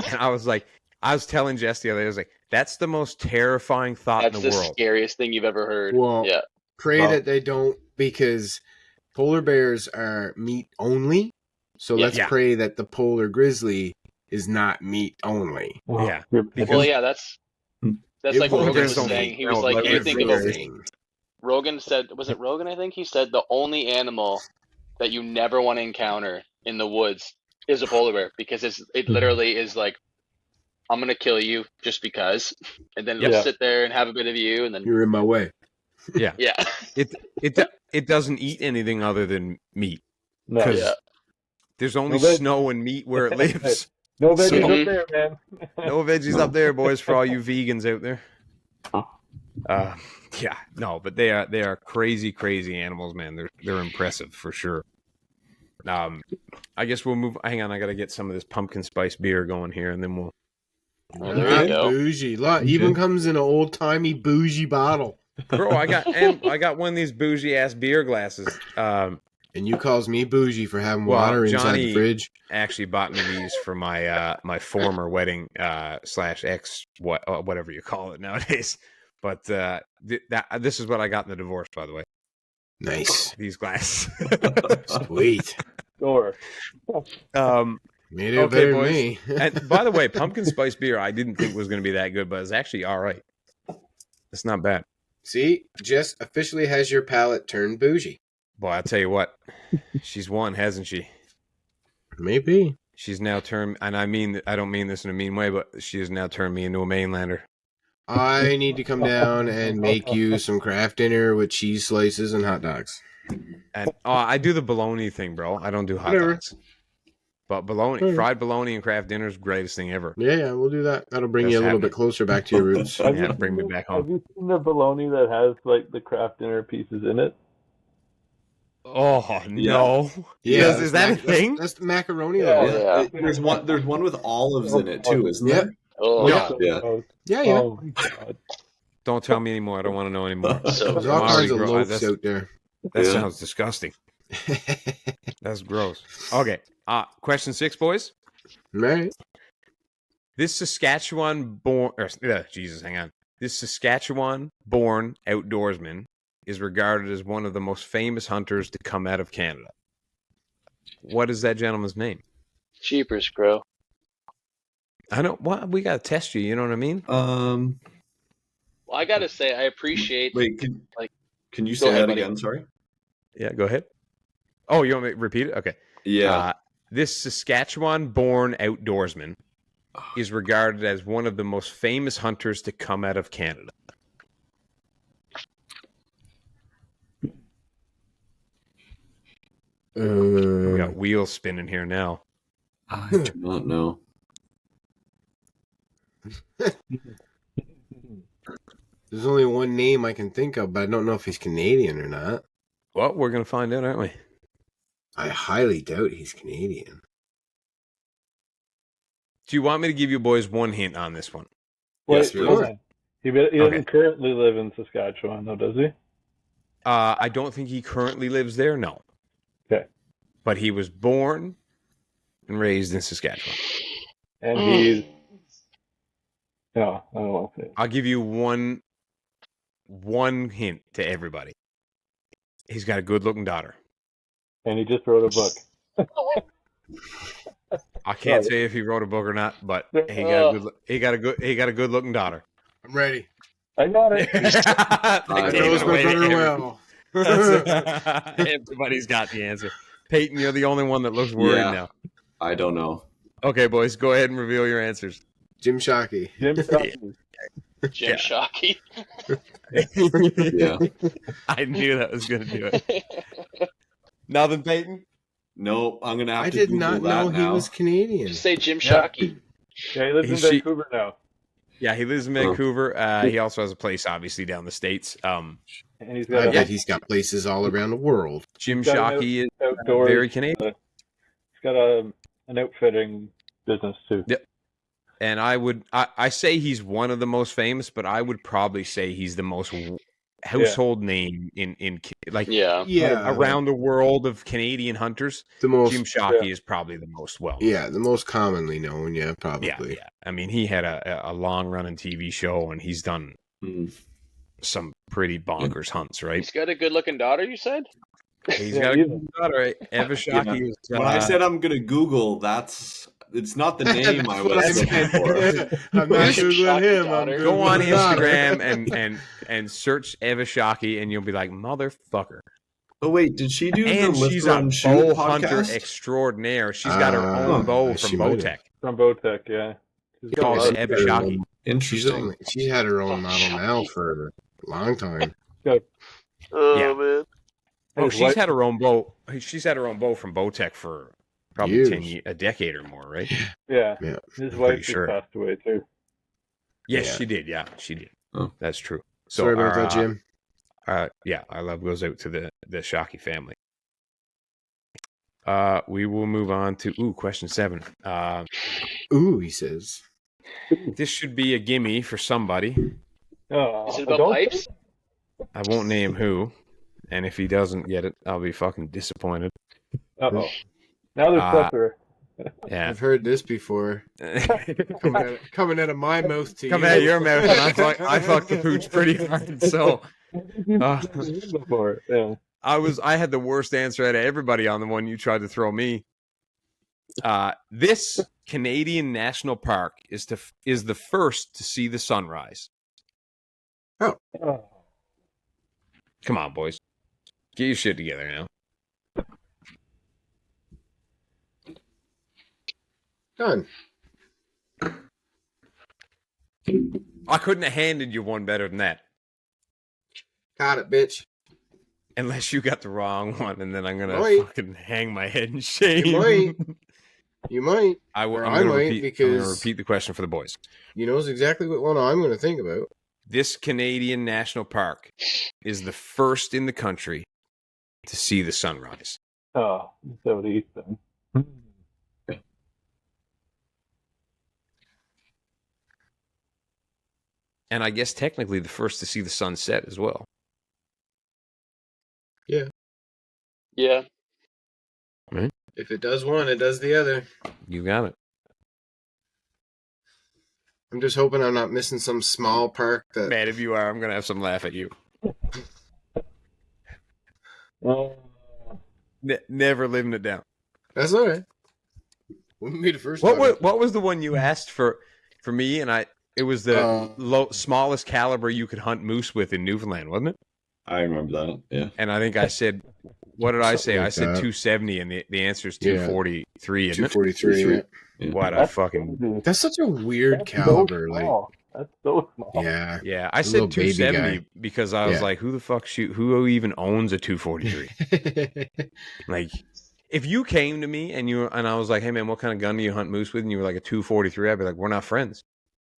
And I was telling Jess the other day, I was like, that's the most terrifying thought in the world. That's the scariest thing you've ever heard. Well, yeah. Pray that they don't, because polar bears are meat only. So let's pray that the polar grizzly is not meat only. Yeah. Well, yeah, that's like what Rogan was saying. He was like, you think of Rogan said, was it Rogan? I think he said the only animal that you never want to encounter in the woods is a polar bear, because it literally is like, I'm gonna kill you just because, and then it'll sit there and have a bit of you, and then you're in my way. Yeah, yeah. It doesn't eat anything other than meat. No, there's only snow and meat where it lives. No veggies up there, man. No veggies up there, boys, for all you vegans out there. But they are crazy animals, man. They're impressive for sure. I guess we'll move. Hang on, I gotta get some of this pumpkin spice beer going here, and then we'll. Oh, there you go. Bougie. Even comes in an old timey bougie bottle. Bro, I got one of these bougie ass beer glasses. And you calls me bougie for having water inside the fridge. Actually bought me these for my my former wedding /ex whatever you call it nowadays. But this is what I got in the divorce, by the way. Nice. These glasses. Sweet. Sure. Made it better than me. And by the way, pumpkin spice beer I didn't think was going to be that good, but it's actually all right. It's not bad. See, Jess officially has your palate turned bougie. Boy, I'll tell you what. She's won, hasn't she? Maybe. She's now turned, and I don't mean this in a mean way, but she has now turned me into a mainlander. I need to come down and make you some craft dinner with cheese slices and hot dogs. And I do the bologna thing, bro. I don't do hot dogs. But fried bologna and craft dinner is the greatest thing ever. Yeah, we'll do that. That'll bring you a little bit closer back to your roots. Bring me back home. Have you seen the bologna that has like the craft dinner pieces in it? Oh no! Yeah, is that a thing? That's the macaroni. Yeah. There's one with olives in it too, isn't there? Oh yeah. Oh my God. Don't tell me anymore. I don't want to know anymore. There's all kinds of loaves out there. That sounds disgusting. That's gross. Okay. Question 6, boys. Right. This Saskatchewan-born outdoorsman is regarded as one of the most famous hunters to come out of Canada. What is that gentleman's name? Jeepers, Crow. I know. Well, we got to test you. You know what I mean? Well, I got to say, I appreciate... Wait, can you say that again? Sorry? Yeah, go ahead. Oh, you want me to repeat it? Okay. Yeah. This Saskatchewan-born outdoorsman is regarded as one of the most famous hunters to come out of Canada. We got wheels spinning here now. I do not know. There's only one name I can think of, but I don't know if he's Canadian or not. Well, we're going to find out, aren't we? I highly doubt he's Canadian. Do you want me to give you boys one hint on this one? Yes, sure. He doesn't currently live in Saskatchewan, though, does he? I don't think he currently lives there, no. Okay. But he was born and raised in Saskatchewan. And he's... No, I don't want to say. I'll give you one hint to everybody. He's got a good-looking daughter. And he just wrote a book. I can't say if he wrote a book or not, but he got a good-looking daughter. I'm ready. I got it. I knows my brother well. Everybody's got the answer. Peyton, you're the only one that looks worried now. I don't know. Okay, boys, go ahead and reveal your answers. Jim Shockey. Jim Shockey. Yeah. I knew that was going to do it. Nothing, Peyton? No, I'm going to have I to did Google not know he was Canadian. Just say Jim Shockey. Yeah, he lives in Vancouver now. Yeah, he lives in Vancouver. He also has a place, obviously, down the States. And he's got he's got places all around the world. Jim Shockey is very Canadian. He's got an outfitting business, too. Yep. And I say he's one of the most famous, but I would probably say he's the most household name in around the world of Canadian hunters. The most, Jim Shockey is probably the most well known. Yeah, the most commonly known. Yeah, probably. Yeah. I mean, he had a long running TV show, and he's done some pretty bonkers hunts, right? He's got a good looking daughter, you said? He's got a good daughter, right? Eva Shockey. Yeah. When I said I'm going to Google, it's not the name I was looking for. I'm not Googling him. Go on Instagram and search Eva Shockey, and you'll be like, motherfucker. Oh, wait, did she do and the Lift she's Run a Shoot bow hunter podcast? extraordinaire. She's got her own bow from Bowtech. From Bowtech, yeah. It's called Eva Shockey. Interesting. She's had her own model now for a long time. Man. Oh, she's had her own bow. She's had her own bow from Bowtech for probably a decade or more, right? Yeah. His wife just passed away too. Yes, she did. Yeah, she did. Oh. That's true. So sorry about that, Jim. Our love goes out to the Shockey family. We will move on to question 7. He says. This should be a gimme for somebody. Is it about pipes? I won't name who, and if he doesn't get it, I'll be fucking disappointed. Uh-oh. Now there's pressure. Yeah. I've heard this before. coming out of my mouth to you. Coming out of your mouth, and I fucked the pooch pretty hard, so... I had the worst answer out of everybody on the one you tried to throw me. This Canadian national park is the first to see the sunrise. Oh. Come on, boys. Get your shit together now. Done. I couldn't have handed you one better than that. Got it, bitch. Unless you got the wrong one, and then I'm gonna fucking hang my head in shame. You might. I'm gonna repeat the question for the boys. You knows exactly what one I'm gonna think about. This Canadian national park is the first in the country to see the sunrise. Oh, southeastern. And I guess technically the first to see the sunset as well. Yeah. Yeah. Right? If it does one, it does the other. You got it. I'm just hoping I'm not missing some small park that... Man, if you are, I'm going to have some laugh at you. Never living it down. That's all right. Wouldn't be the first What time. what was the one you asked for me? And it was the smallest caliber you could hunt moose with in Newfoundland, wasn't it? I remember that. Yeah. And I think I said, what did I say? Like I said that. 270, and the answer is 243. Isn't it? 243. Yeah. What a fucking That's such a weird caliber. That's so small. Yeah. I little said baby 270 because I was Yeah. like, who even owns a 243? Like, if you came to me and I was like, hey man, what kind of gun do you hunt moose with? And you were like a 243, I'd be like, we're not friends.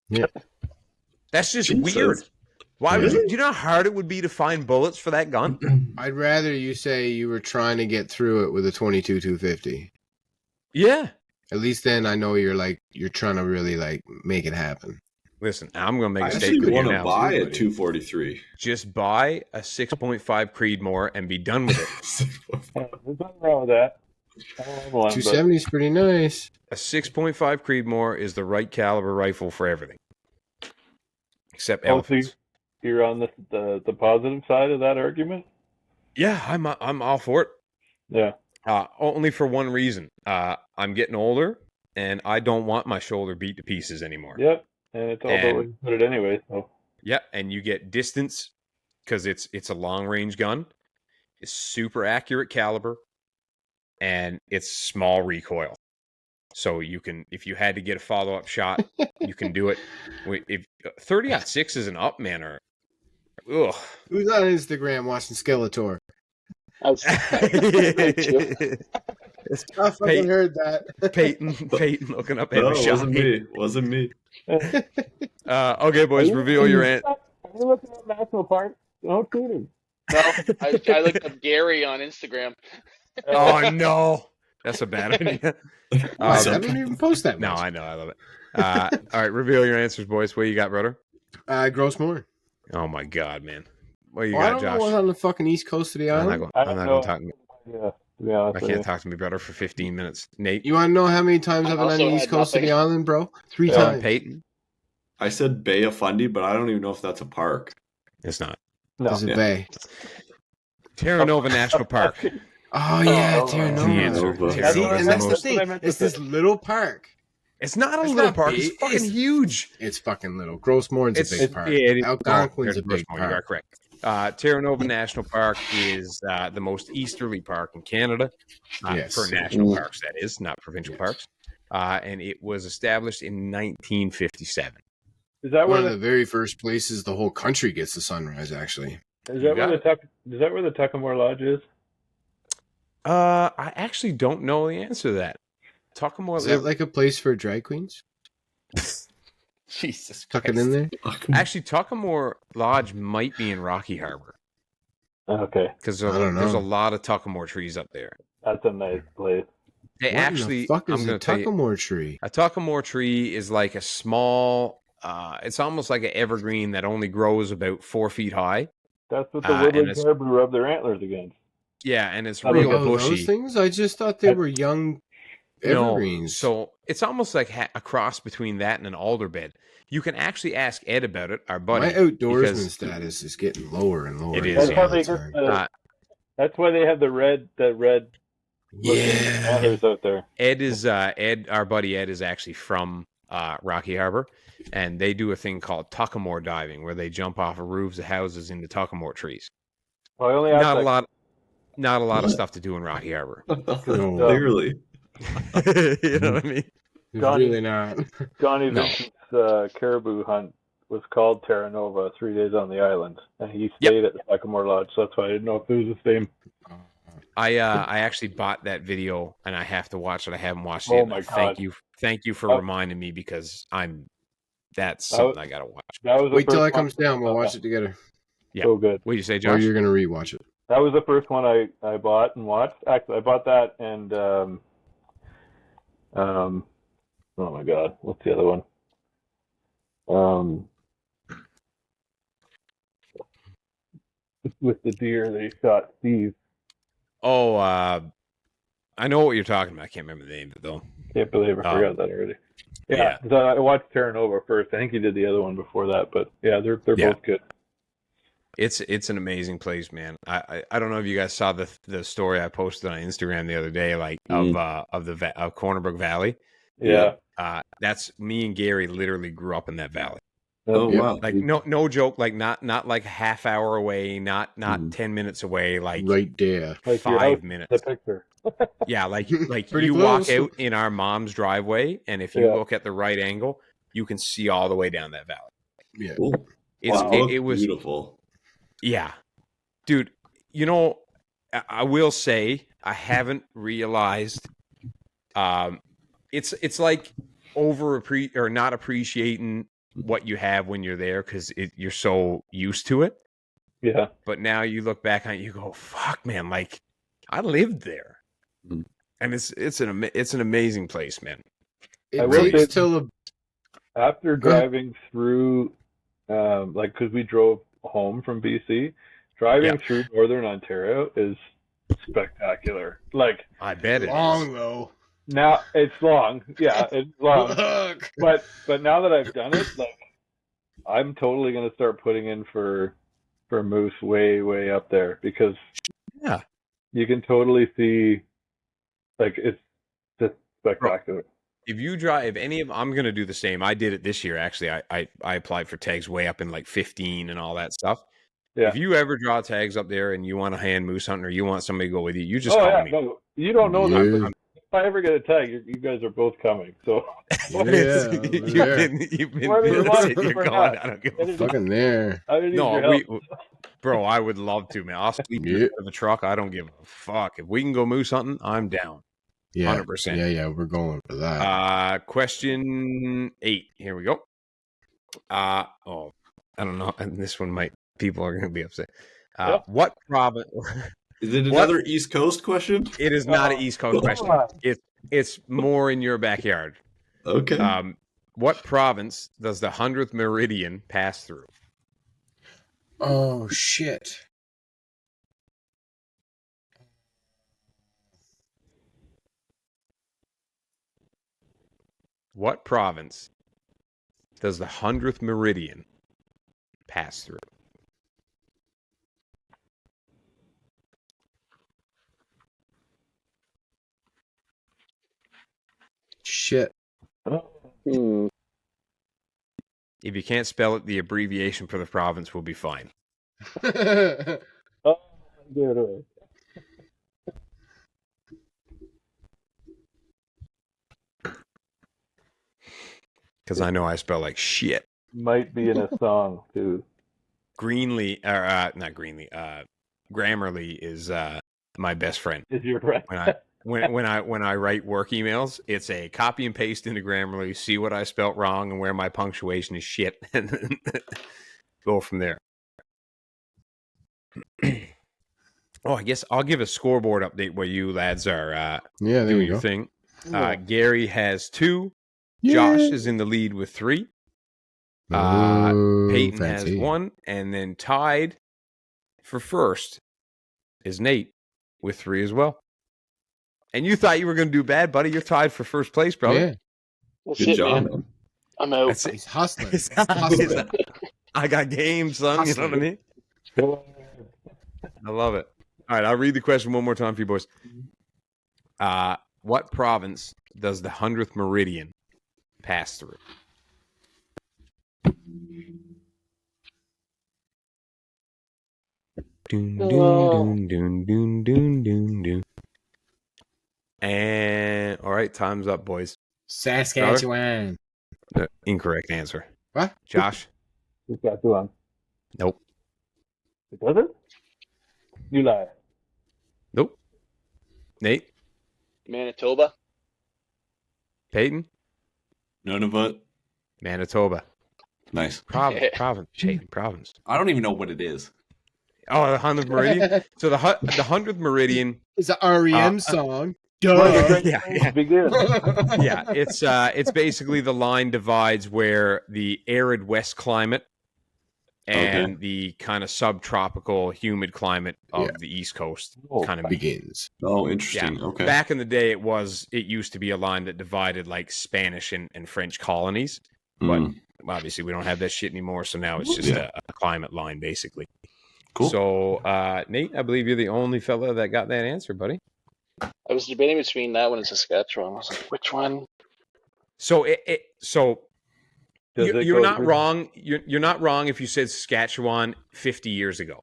Yeah. That's just Jesus. weird. Why would Really? do you know how hard it would be to find bullets for that gun? I'd rather you say you were trying to get through it with a 22 250. Yeah. At least then I know you're trying to really like make it happen. Listen, I'm going to make I a actually statement here want to now. buy a buddy. 243. Just buy a 6.5 Creedmoor and be done with it. There's nothing wrong with that. I don't have one, 270 is pretty nice. A 6.5 Creedmoor is the right caliber rifle for everything. Except Oh, so elephants. you're on the positive side of that argument? Yeah, I'm all for it. Yeah. Only for one reason. I'm getting older, and I don't want my shoulder beat to pieces anymore. Yep. And it's all about where you put it anyway. So. Yeah, and you get distance because it's a long range gun. It's super accurate caliber, and it's small recoil. So you can, if you had to get a follow up shot, you can do it. If 30-06 and up, man, or ugh. Who's on Instagram watching Skeletor? I was I fucking heard that. Payton looking up No, every it shot. wasn't me. Okay, boys, reveal your answer. Are you looking at National Park? No cheating. No, I looked up Gary on Instagram. Oh no, that's a bad idea. I don't even post that No, much. I know, I love it. All right, reveal your answers, boys. What you got, brother? Gross more. Oh my god, man. What you I got, don't know Josh? what's on the fucking east coast of the I'm island. not going to talk. Yeah, to be honest I with you. can't talk to me, brother, for 15 minutes. Nate, You want to know how many times I've been on also the east had coast of the nothing. island, bro? 3 Yeah. times. Peyton. I said Bay of Fundy, but I don't even know if that's a park. It's not. No. There's a Yeah. bay. Terra Nova National Park. Oh yeah, Oh, Terra That's Nova. the answer. Nova. Terra See, Nova is and the that's the most- what I thing. meant to It's say. this little park. It's not a It's little not park. big. It's fucking It's- huge. It's fucking little. Grossmore's a big park. It is. Algonquin's a There's big Grossmore, You are park. correct. Terra Nova National Park is the most easterly park in Canada. Yes. For national parks, that is, not provincial parks. And it was established in 1957. Is that One where of the very first places the whole country gets the sunrise, actually. is You that got where the Tuckamore Lodge is? I actually don't know the answer to that. Tuckamore. Is that like a place for drag queens? Jesus Tuck it in there? Actually, Tuckamore Lodge might be in Rocky Harbor Okay, because I don't there's a know. lot of Tuckamore trees up there. that's a nice place. They What actually, in the fuck I'm is going a to tell you, Tuckamore tree? a Tuckamore tree is like a small. It's almost like an evergreen that only grows about 4 feet high. That's what the and woodland it's- caribou rub their antlers against. Yeah, and it's Oh, real Oh, bushy. those things? I just thought they were young No, evergreens. so it's almost like a cross between that and an alder bed. You can actually ask Ed about it, our buddy. My outdoorsman because- status is getting lower and lower. It is, That's yeah. how all they the get time. Uh, that's why they have the red looking Yeah. antlers out there. Ed is Ed. Our buddy Ed is actually from Rocky Harbor, and they do a thing called Tuckamore diving, where they jump off of roofs of houses into Tuckamore trees. Well, I only asked Not a that- lot. Not a lot of What? stuff to do in Rocky Harbor. No. Clearly. You know what I mean? It's Johnny- really not. Johnny No. Vincent's caribou hunt was called Terra Nova, 3 days on the island, and he stayed at the Tuckamore Lodge, so that's why I didn't know if it was the same. I actually bought that video, and I have to watch it. I haven't watched it Oh yet. my Thank God. you for Oh. reminding me because that's That something was- I gotta watch. That was the Wait till first it comes one- down. We'll watch it together. Yeah. So good. What do you say, Or Josh? you're going to rewatch it. That was the first one I bought and watched. Actually, I bought that and oh my god, what's the other one? With the deer they shot Steve. Oh, I know what you're talking about. I can't remember the name of it though. Can't believe I forgot that already. Yeah, so I watched Terra Nova first. I think he did the other one before that, but yeah, they're Yeah. both good. It's an amazing place, man. I don't know if you guys saw the story I posted on Instagram the other day, like of Cornerbrook Valley. Yeah. That's me and Gary literally grew up in that valley. Oh wow! Like no joke, like not like a half hour away, not 10 minutes away, like right there, like 5 minutes. The picture. Yeah, like Pretty you close. walk out in our mom's driveway, and if you look at the right angle, you can see all the way down that valley. Yeah, It was beautiful. Yeah, dude. You know, I will say I haven't realized. It's like or not appreciating what you have when you're there because you're so used to it. Yeah. But now you look back on it, you go, "Fuck, man! Like I lived there." And it's an amazing place, man. It takes till after driving through, like because we drove home from BC, driving through Northern Ontario is spectacular. Like I bet it long is. though. Now it's long, yeah, it's long. but now that I've done it, like I'm totally gonna start putting in for moose way up there because you can totally see. Like it's just spectacular. If you drive any of, I'm gonna do the same. I did it this year actually. I applied for tags way up in like 15 and all that stuff. Yeah. If you ever draw tags up there and you want a hand moose hunting or you want somebody to go with you, you just call me. No, you don't know that. But if I ever get a tag, you guys are both coming. So you've been you're going. I don't give a fuck. Fucking there. Bro, I would love to, man. I'll sleep in the truck. I don't give a fuck. If we can go moose hunting, I'm down. Yeah, 100%. Yeah, we're going for that. Question 8. Here we go. I don't know. And this one people are going to be upset. What province? Is it another East Coast question? It is not an East Coast question. It's more in your backyard. Okay. What province does the 100th meridian pass through? Oh shit. What province does the 100th meridian pass through? Shit. If you can't spell it, the abbreviation for the province will be fine. Because I know I spell like shit. Might be in a song too. Not Greenlee. Grammarly is my best friend. Is your friend? When I write work emails, it's a copy and paste into Grammarly, see what I spelt wrong and where my punctuation is shit, and then go from there. I guess I'll give a scoreboard update while you lads are doing your thing. Gary has 2. Yay. Josh is in the lead with 3. Payton has 1, and then tied for first is Nate with 3 as well. And you thought you were going to do bad, buddy. You're tied for first place, brother. Yeah. Well, good job, man. I'm out. He's hustling. I got game, son. You know what I mean? I love it. All right, I'll read the question one more time for you boys. What province does the 100th meridian pass through? Doon, doon, doon, doon, doon, doon, doon. And all right, time's up, boys. Saskatchewan. Incorrect answer. What? Josh? Saskatchewan. Nope. It doesn't? You lie. Nope. Nate? Manitoba. Payton? Nunavut. Manitoba. Nice. Province. Province. I don't even know what it is. Oh, the 100th meridian? So the 100th meridian is an REM song. Duh. Yeah. It's basically the line divides where the arid west climate and the kind of subtropical humid climate of the East Coast kind of begins. Oh, interesting. Yeah. Okay. Back in the day, it used to be a line that divided like Spanish and French colonies, but obviously we don't have that shit anymore. So now it's just a climate line, basically. Cool. So, Nate, I believe you're the only fella that got that answer, buddy. I was debating between that one and Saskatchewan. I was like, which one? So you're not to- wrong. You're not wrong if you said Saskatchewan 50 years ago.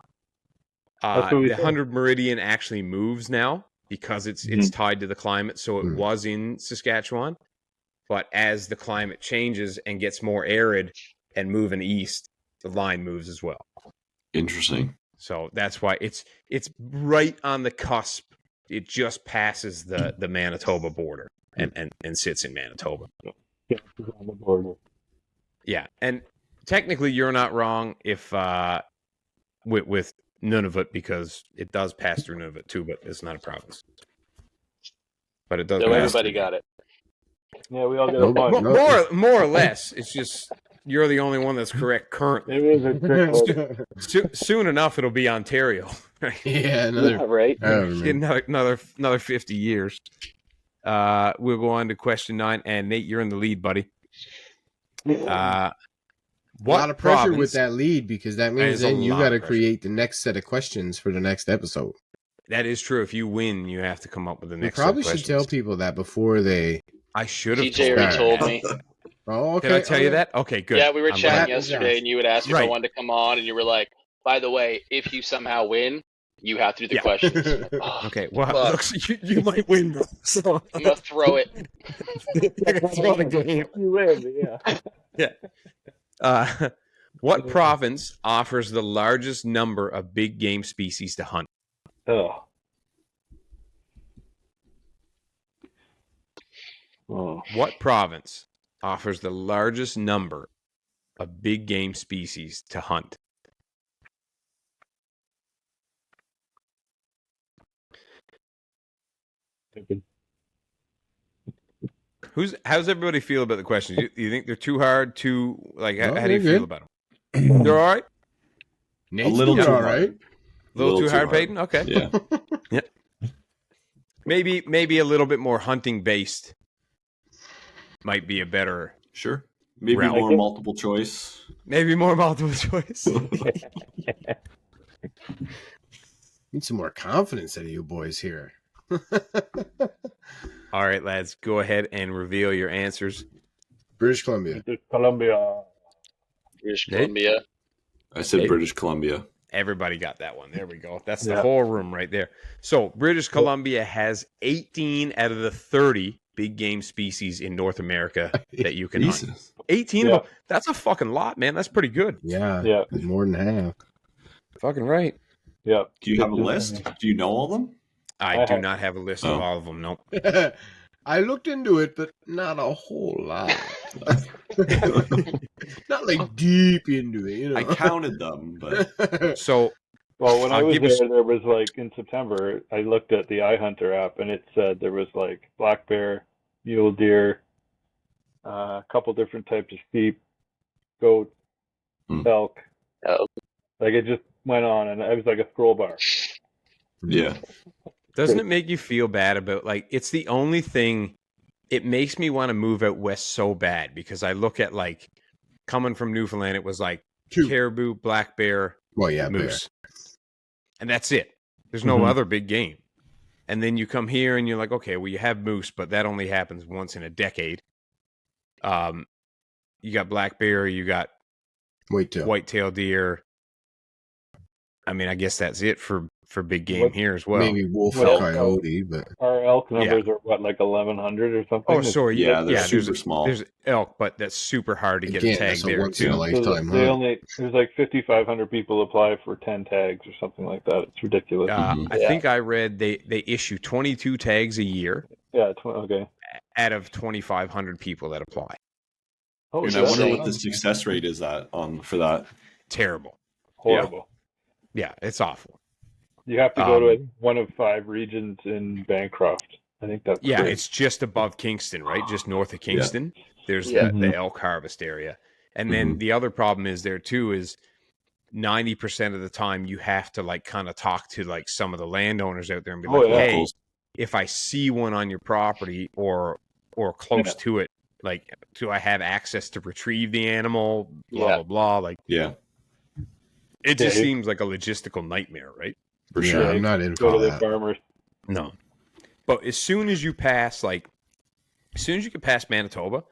That's what we The said. 100 meridian actually moves now because it's tied to the climate. So it was in Saskatchewan, but as the climate changes and gets more arid and moving east, the line moves as well. Interesting. So that's why it's right on the cusp. It just passes the Manitoba border and sits in Manitoba. Yeah, it's on the border. Yeah, and technically you're not wrong if with Nunavut, because it does pass through Nunavut too, but it's not a province. But it does. So pass everybody through. got it. Yeah, we all get a point. More or less. It's just you're the only one that's correct currently. It was a trick. Soon enough, it'll be Ontario. Yeah, another. Yeah, right. In another 50 years. We'll go on to question 9, and Nate, you're in the lead, buddy. A What lot of pressure province- with that lead, because that means There's a then you lot got of to pressure. create the next set of questions for the next episode. That is true. If you win, you have to come up with the You next. probably set of should tell questions. people that before they. I should have. TJ already told me. Oh, okay. Did I tell you okay. that? Okay, good. Yeah, we were I'm chatting glad. yesterday, and you had asked me if I Right. wanted to come on, and you were like, "By the way, if you somehow win, you have to do the Yeah. questions." I'm like, "Oh, Okay, well, fuck. looks you might win, though. So I'm gonna throw it. throw the game. You win, yeah. What province offers the largest number of big game species to hunt? Oh. Oh. What province offers the largest number of big game species to hunt? How's everybody feel about the questions? You think they're too hard? How do they're you feel good. about them? They're all right. Nate's little doing too all hard. right. A little too hard, hard. Peyton. Okay. Yeah. Maybe a little bit more hunting based might be a better. Sure. Maybe Realm. more multiple choice. Maybe more multiple choice. Need some more confidence out of you boys here. All right, lads, go ahead and reveal your answers. British Columbia. British Columbia. British Nate? Columbia. I said Hey. British Columbia. Everybody got that one. There we go. That's the Yeah. whole room right there. So British Columbia has 18 out of the 30 big game species in North America that you can hunt. Jesus. 18 Yeah. of them. That's a fucking lot, man. That's pretty good. Yeah. Yeah. More than half. Fucking right. Yeah. Do you have a list? Do you know all of them? I do have- not have a list of Oh. all of them. Nope. I looked into it, but not a whole lot. Not like deep into it, you know. I counted them, but So Well, when I I'll was give you there, there was like in September, I looked at the iHunter app and it said there was like black bear, mule deer, a couple different types of sheep, goats, Hmm. elk. Oh. Like it just went on and it was like a scroll bar. yeah. doesn't it make you feel bad about, like, it's the only thing, it makes me want to move out west so bad, because I look at, like, coming from Newfoundland, it was like Two. caribou, black bear, Well, yeah, moose. And that's it. There's no Mhm. other big game. And then you come here and you're like, okay, well, you have moose, but that only happens once in a decade. You got black bear, you got Wait till. white-tailed deer. I mean, I guess that's it for big game What- here as well. Maybe wolf Well, or coyote, but Our elk numbers are what, like 1,100 or something? Oh, sorry. Yeah, they're there's- super small. There's elk, but that's super hard to get a again, tag that's a there once in a too. So lifetime they hunt. only there's like 5,500 people apply for 10 tags or something like that. It's ridiculous. I Yeah. think I read they issue 22 tags a year Yeah. Okay. out of 2,500 people that apply. Oh, And so I wonder that's what the success rate is for that. Terrible. horrible. Yeah, it's awful. You have to go to one of 5 regions in Bancroft. I think that's Yeah, great. it's just above Kingston, right? Just north of Kingston. There's Yeah. the elk harvest area. And then the other problem is there too is 90% of the time you have to like kind of talk to like some of the landowners out there and be like, yeah. hey, if I see one on your property or close to it, like, do I have access to retrieve the animal? Blah, Yeah. blah, blah. Like, Yeah. It just seems like a logistical nightmare, right? For sure. I'm not in Go for to the that. farmers. No. But as soon as you pass, get past Manitoba,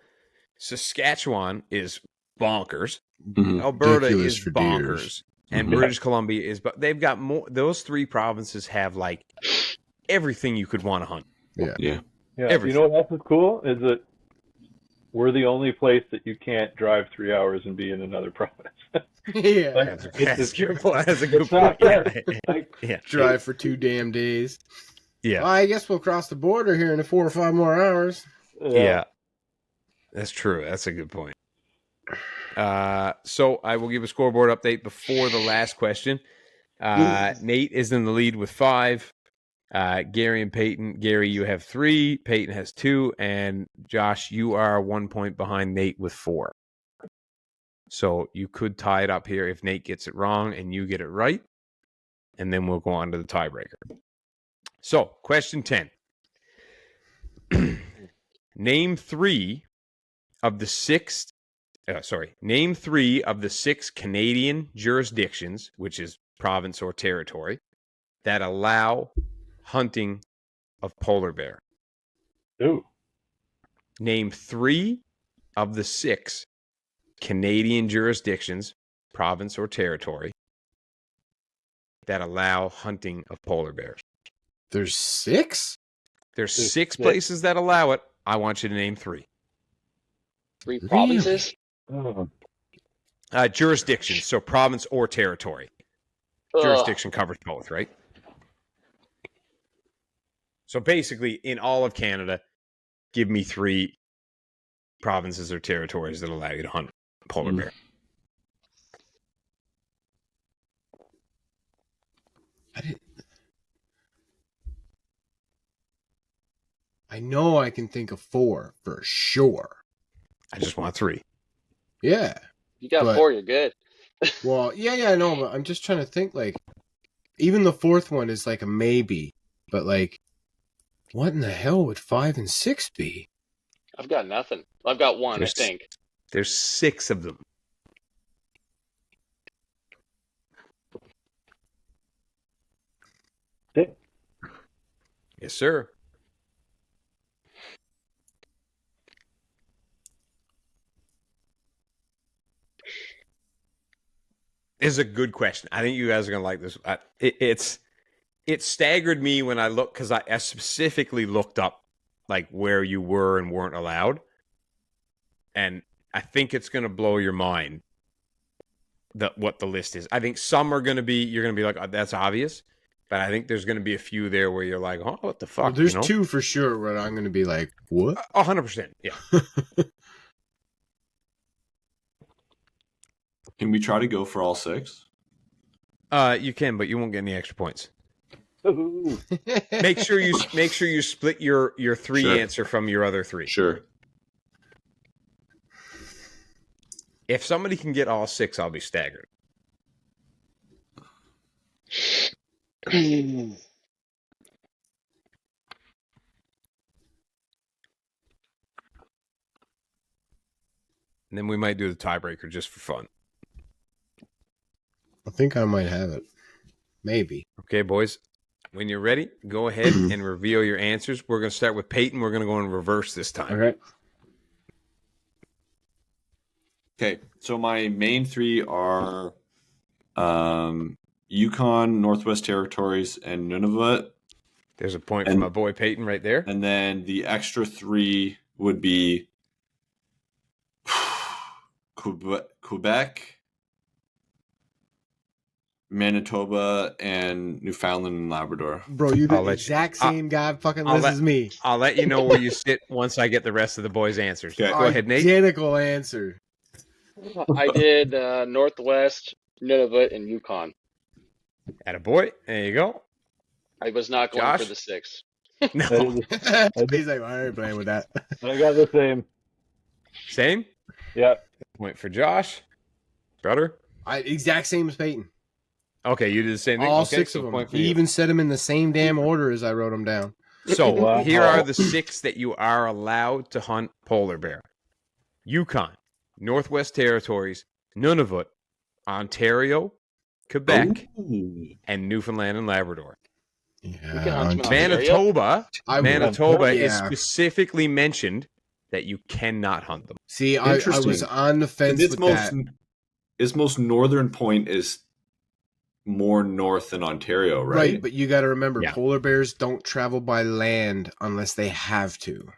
Saskatchewan is bonkers. Mhm. Alberta Ridiculous is for bonkers. deers. And British Columbia is, but they've got more. Those three provinces have like everything you could want to hunt. Yeah. You know what else is cool? Is that we're the only place that you can't drive 3 hours and be in another province. Yeah. That's a good not point. Yeah. Drive for 2 damn days. Yeah. Well, I guess we'll cross the border here in 4 or 5 more hours. Yeah. That's true. That's a good point. So I will give a scoreboard update before the last question. Nate is in the lead with 5. Gary and Payton. Gary, you have 3. Payton has 2. And Josh, you are 1 point behind Nate with 4. So you could tie it up here if Nate gets it wrong and you get it right. And then we'll go on to the tiebreaker. So, question 10. Name 3 of the 6 Canadian jurisdictions, which is province or territory, that allow hunting of polar bear. Ooh. Name 3 of the 6 Canadian jurisdictions, province or territory, that allow hunting of polar bears. There's 6? There's 6 places that allow it. I want you to name 3. 3 provinces? Oh. Jurisdictions, so province or territory. Jurisdiction covers both, right? So basically, in all of Canada, give me 3 provinces or territories that allow you to hunt polar bear. I know I can think of 4 for sure. I just want 3. Yeah. You got 4, you're good. Well, yeah, I know, but I'm just trying to think, like, even the 4th one is like a maybe, but like, what in the hell would 5 and 6 be? I've got nothing. I've got 1, I think. There's 6 of them. Yes, sir. This is a good question. I think you guys are going to like this. It staggered me when I looked, because I specifically looked up like where you were and weren't allowed. And I think it's going to blow your mind what the list is. I think some are going to be, you're going to be like, oh, that's obvious. But I think there's going to be a few there where you're like, oh, what the fuck? Well, there's 2 for sure where I'm going to be like, what? 100%. Yeah. Can we try to go for all 6? You can, but you won't get any extra points. Make sure you split your 3 answer from your other 3. Sure. If somebody can get all 6, I'll be staggered. And then we might do the tiebreaker just for fun. I think I might have it. Maybe. Okay, boys. When you're ready, go ahead and reveal your answers. We're going to start with Payton. We're going to go in reverse this time. All right. Okay, so my main 3 are Yukon, Northwest Territories, and Nunavut. There's a point for my boy Payton right there. And then the extra 3 would be Quebec, Manitoba, and Newfoundland and Labrador. Bro, you're the exact same guy fucking list as me. I'll let you know where you sit once I get the rest of the boys' answers. Okay. Go ahead, Nate. Identical answer. I did Northwest, Nunavut, and Yukon. Attaboy. There you go. I was not going Josh? for the 6. No. He's like, I ain't playing with that. I got the same. Same? Yeah. Point for Josh. Brother? Exact same as Payton. Okay, you did the same thing? All okay, 6 so of them. point for He you. even said them in the same damn order as I wrote them down. So Wow. here are the 6 that you are allowed to hunt polar bear. Yukon, Northwest Territories, Nunavut, Ontario, Quebec, Ooh. and Newfoundland and Labrador. Yeah, Manitoba is Yeah. specifically mentioned that you cannot hunt them. See, I was Interesting. on the fence its with most that. its most northern point is more north than Ontario, right? Right, but you got to remember, Yeah. polar bears don't travel by land unless they have to.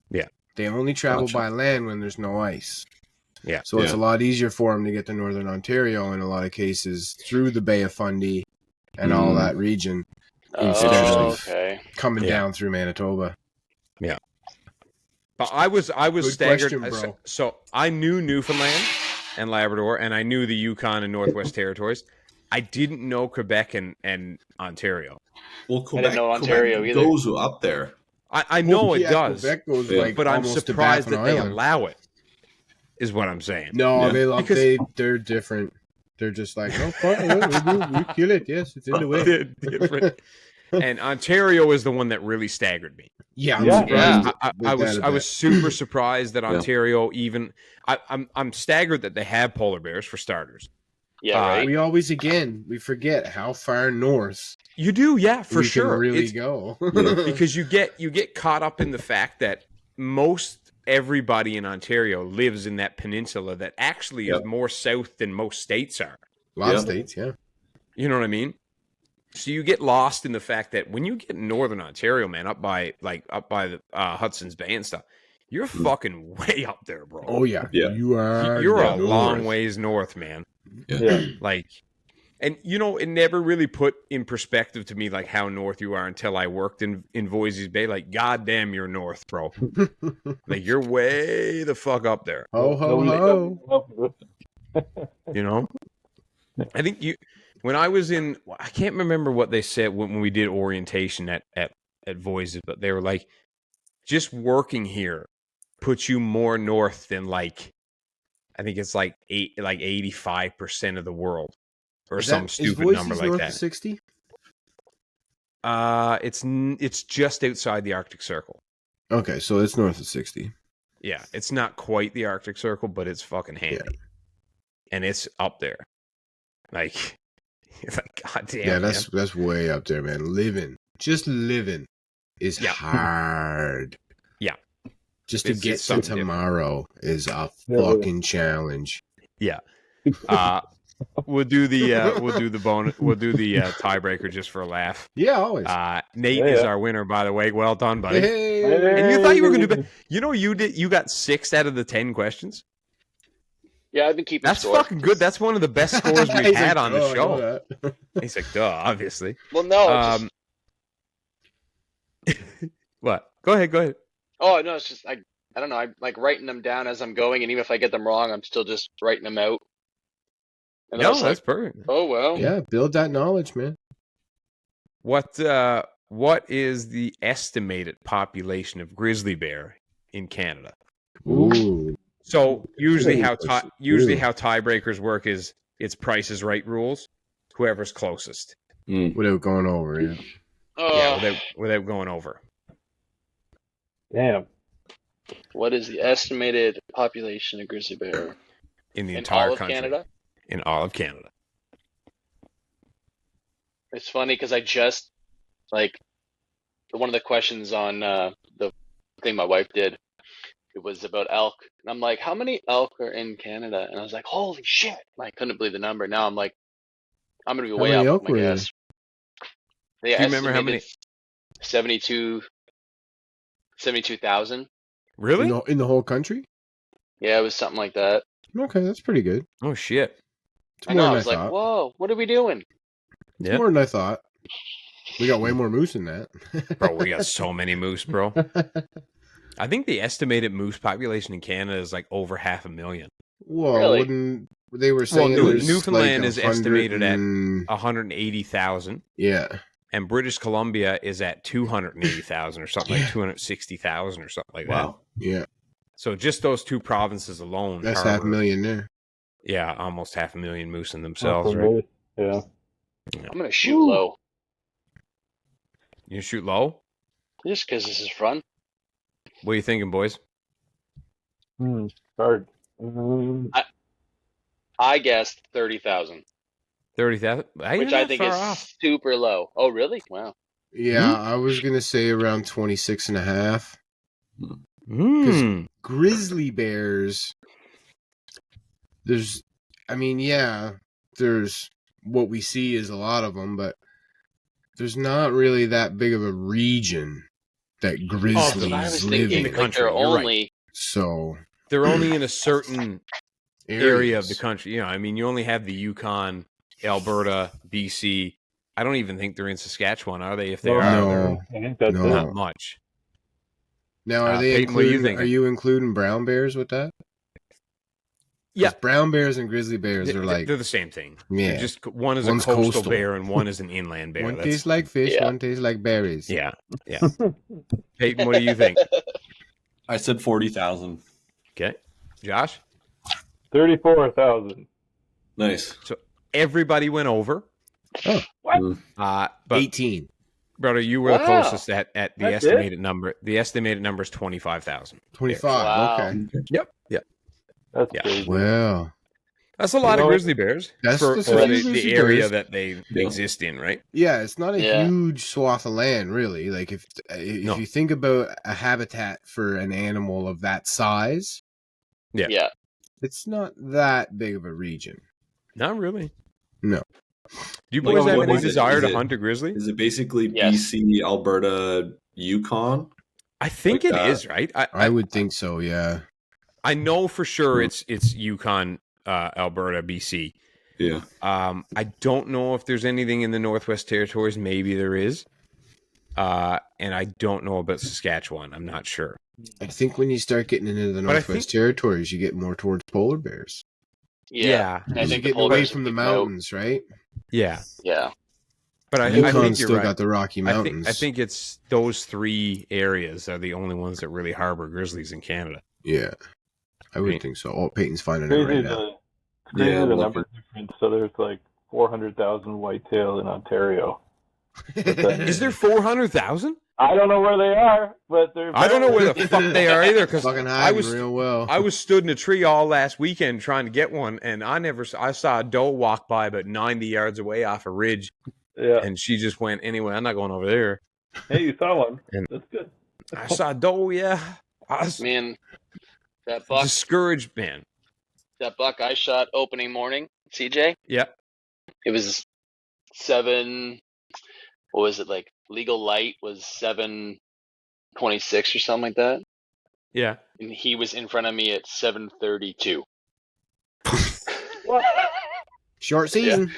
Yeah. They only travel Gotcha. by land when there's no ice. Yeah. So it's a lot easier for them to get to northern Ontario in a lot of cases through the Bay of Fundy and all that region instead of coming down through Manitoba. Yeah. But I was Good staggered. question, bro. So I knew Newfoundland and Labrador, and I knew the Yukon and Northwest Territories. I didn't know Quebec and Ontario. Well, I didn't know Ontario Quebec either. goes up there. I know it does. Quebec goes like but I'm almost to surprised Baffin that they Island. allow it, is what I'm saying. No, Yeah. they're different. They're just like, no, we kill it. Yes, it's in the way. They're different. And Ontario is the one that really staggered me. Yeah, I'm Yeah. surprised. I was super surprised that Ontario even. I'm staggered that they have polar bears for starters. Yeah, right. We forget how far north You do, yeah, for we sure. can really go. Because you get caught up in the fact that most everybody in Ontario lives in that peninsula that actually is more south than most states are. A lot of states, yeah. You know what I mean? So you get lost in the fact that when you get in northern Ontario, man, up by the Hudson's Bay and stuff, you're fucking way up there, bro. Oh yeah, Yeah. You're a long ways north, man. Yeah. Like, and it never really put in perspective to me like how north you are until I worked in Voisey's Bay. Like, goddamn, you're north, bro. Like, you're way the fuck up there. Ho ho ho. I think when I was in, I can't remember what they said when we did orientation at Voisey's, but they were like, just working here puts you more north than like, I think it's like 85% of the world, or some stupid number like that. 60? It's just outside the Arctic Circle. Okay, so it's north of 60. Yeah, it's not quite the Arctic Circle, but it's fucking handy, and it's up there. Like, goddamn. Yeah, that's way up there, man. Just living is hard. Yeah. Just to get to tomorrow is a fucking challenge. Yeah. We'll do the bonus. We'll do the tiebreaker just for a laugh. Yeah, always. Nate is our winner, by the way. Well done, buddy. Hey. And you thought you were going to do better. You got 6 out of the 10 questions. Yeah, I've been keeping That's score. fucking good. That's one of the best scores we've had on the show. He's like, duh, obviously. Well, no. What? Go ahead. Oh, no, it's just, I don't know. I'm like writing them down as I'm going, and even if I get them wrong, I'm still just writing them out. And No, that's perfect. Oh, well. Yeah, build that knowledge, man. What is the estimated population of grizzly bear in Canada? Ooh. So usually how tiebreakers work is it's Price is Right rules. Whoever's closest. Without going over, yeah. Without going over. Damn. What is the estimated population of grizzly bear in the entire all of country? Canada? In all of Canada. It's funny because I just one of the questions on the thing my wife did. It was about elk, and I'm like, "How many elk are in Canada?" And I was like, "Holy shit!" I couldn't believe the number. Now I'm like, I'm gonna be way off my guess. Do you remember how many? 72,000. Really? In the whole country? Yeah, it was something like that. Okay, that's pretty good. Oh shit! I know. I was like, "Whoa, what are we doing?" It's more than I thought. We got way more moose than that. Bro, we got so many moose, bro. I think the estimated moose population in Canada is like over 500,000. Whoa, really? They were saying Newfoundland like is estimated at 180,000. Yeah. And British Columbia is at 280,000 or something like 260,000 or something like that. Yeah. So just those two provinces alone. That's 500,000 there. Yeah, almost 500,000 moose in themselves, right? Yeah. I'm going to shoot low. You shoot low? Just because this is fun. What are you thinking, boys? Hard. I guessed 30,000. 30,000, which I think is super low. Oh, really? Wow. Yeah, I was going to say around 26 and a half. Because grizzly bears, there's what we see is a lot of them, but there's not really that big of a region that grizzlies live in. the country. They're only so they're only in a certain area of the country. You only have the Yukon, Alberta, BC. I don't even think they're in Saskatchewan, are they? If they are, no, I think that's not much. Now, are they Payton, what are you thinking? Are you including brown bears with that? Yeah, brown bears and grizzly bears are they're the same thing. Yeah, just one is one's a coastal bear and one is an inland bear. One tastes like fish, one tastes like berries. Yeah. Payton, what do you think? I said 40,000. Okay, Josh. 34,000. Nice. So everybody went over. Oh, what? But 18. Brother, you were the closest at the estimated number. The estimated number is 25,000. 25. Wow. Okay. Yep. That's crazy. Well, that's a lot of grizzly bears for the area that they exist in, right? Yeah, it's not a huge swath of land, really. Like if you think about a habitat for an animal of that size, it's not that big of a region. Not really. No. Do you boys have any desire to hunt a grizzly? Is it basically BC, Alberta, Yukon? I think it is, right? I would think so, yeah. I know for sure it's Yukon, Alberta, BC. Yeah. I don't know if there's anything in the Northwest Territories. Maybe there is. And I don't know about Saskatchewan. I'm not sure. I think when you start getting into the Northwest Territories, you get more towards polar bears. Yeah. I think getting away from the mountains, right? Yeah. Yeah. But I think you're still right. got the Rocky Mountains. I think it's those three areas are the only ones that really harbor grizzlies in Canada. Yeah. I would think so. Oh, Peyton's finding it right now. The number difference. So there's like 400,000 whitetail in Ontario. Is there 400,000? I don't know where they are, but they're. I don't know where the fuck they are either. Because I was real well. I was stood in a tree all last weekend trying to get one, and I saw a doe walk by about 90 yards away off a ridge. Yeah. And she just went, anyway, I'm not going over there. Hey, you saw one. That's good. I saw a doe, yeah. Man, that buck. Discouraged, man. That buck I shot opening morning, CJ. Yeah. It was 7. What was it like? Legal light was 7:26 or something like that. Yeah. And he was in front of me at 7:32. Short season. Yeah.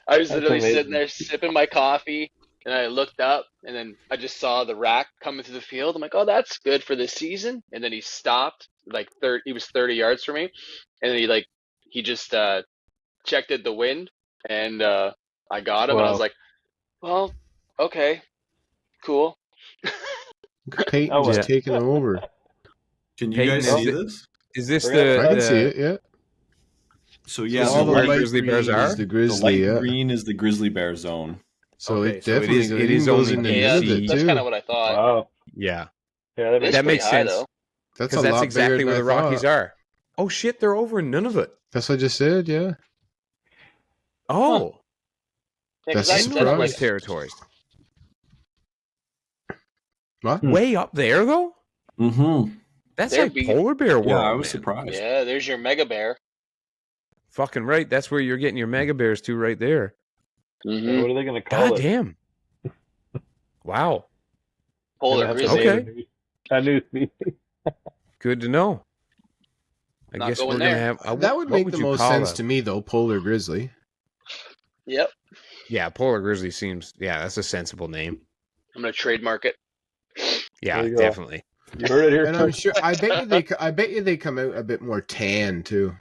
I was literally sitting there sipping my coffee, and I looked up, and then I just saw the rack coming through the field. I'm like, oh, that's good for this season. And then he stopped, he was 30 yards from me, and then he just checked the wind, and I got him, and I was like, well, okay, cool. Peyton just taking over. Can you guys see this? Is this I can see it, yeah. So yeah, all the where light grizzly bears green are? is the grizzly, the light green is the grizzly bear zone. So okay, it definitely it is goes only into that's kind of what I thought. Wow. Yeah. Yeah, that makes sense. That's Because that's exactly where the Rockies are. Oh shit, they're over in Nunavut. That's what I just said, yeah. Oh. Yeah, That's that's Northwest Territories. What? Way up there though? Mm-hmm. That's There'd like be- polar bear world. Yeah, I was man. surprised. Yeah, there's your mega bear. Fucking right. That's where you're getting your mega bears too, right there. Mm-hmm. What are they going to call God it? damn. Wow. Polar grizzly. Okay. A new species. Good to know. I Not guess going we're gonna there. have. That would what make the you most call sense a- to me, though, polar grizzly. Yep. Yeah, polar grizzly seems. Yeah, that's a sensible name. I'm gonna trademark it. Yeah, There you go. definitely. You heard it here And I'm first. sure. I bet you they come out a bit more tan too.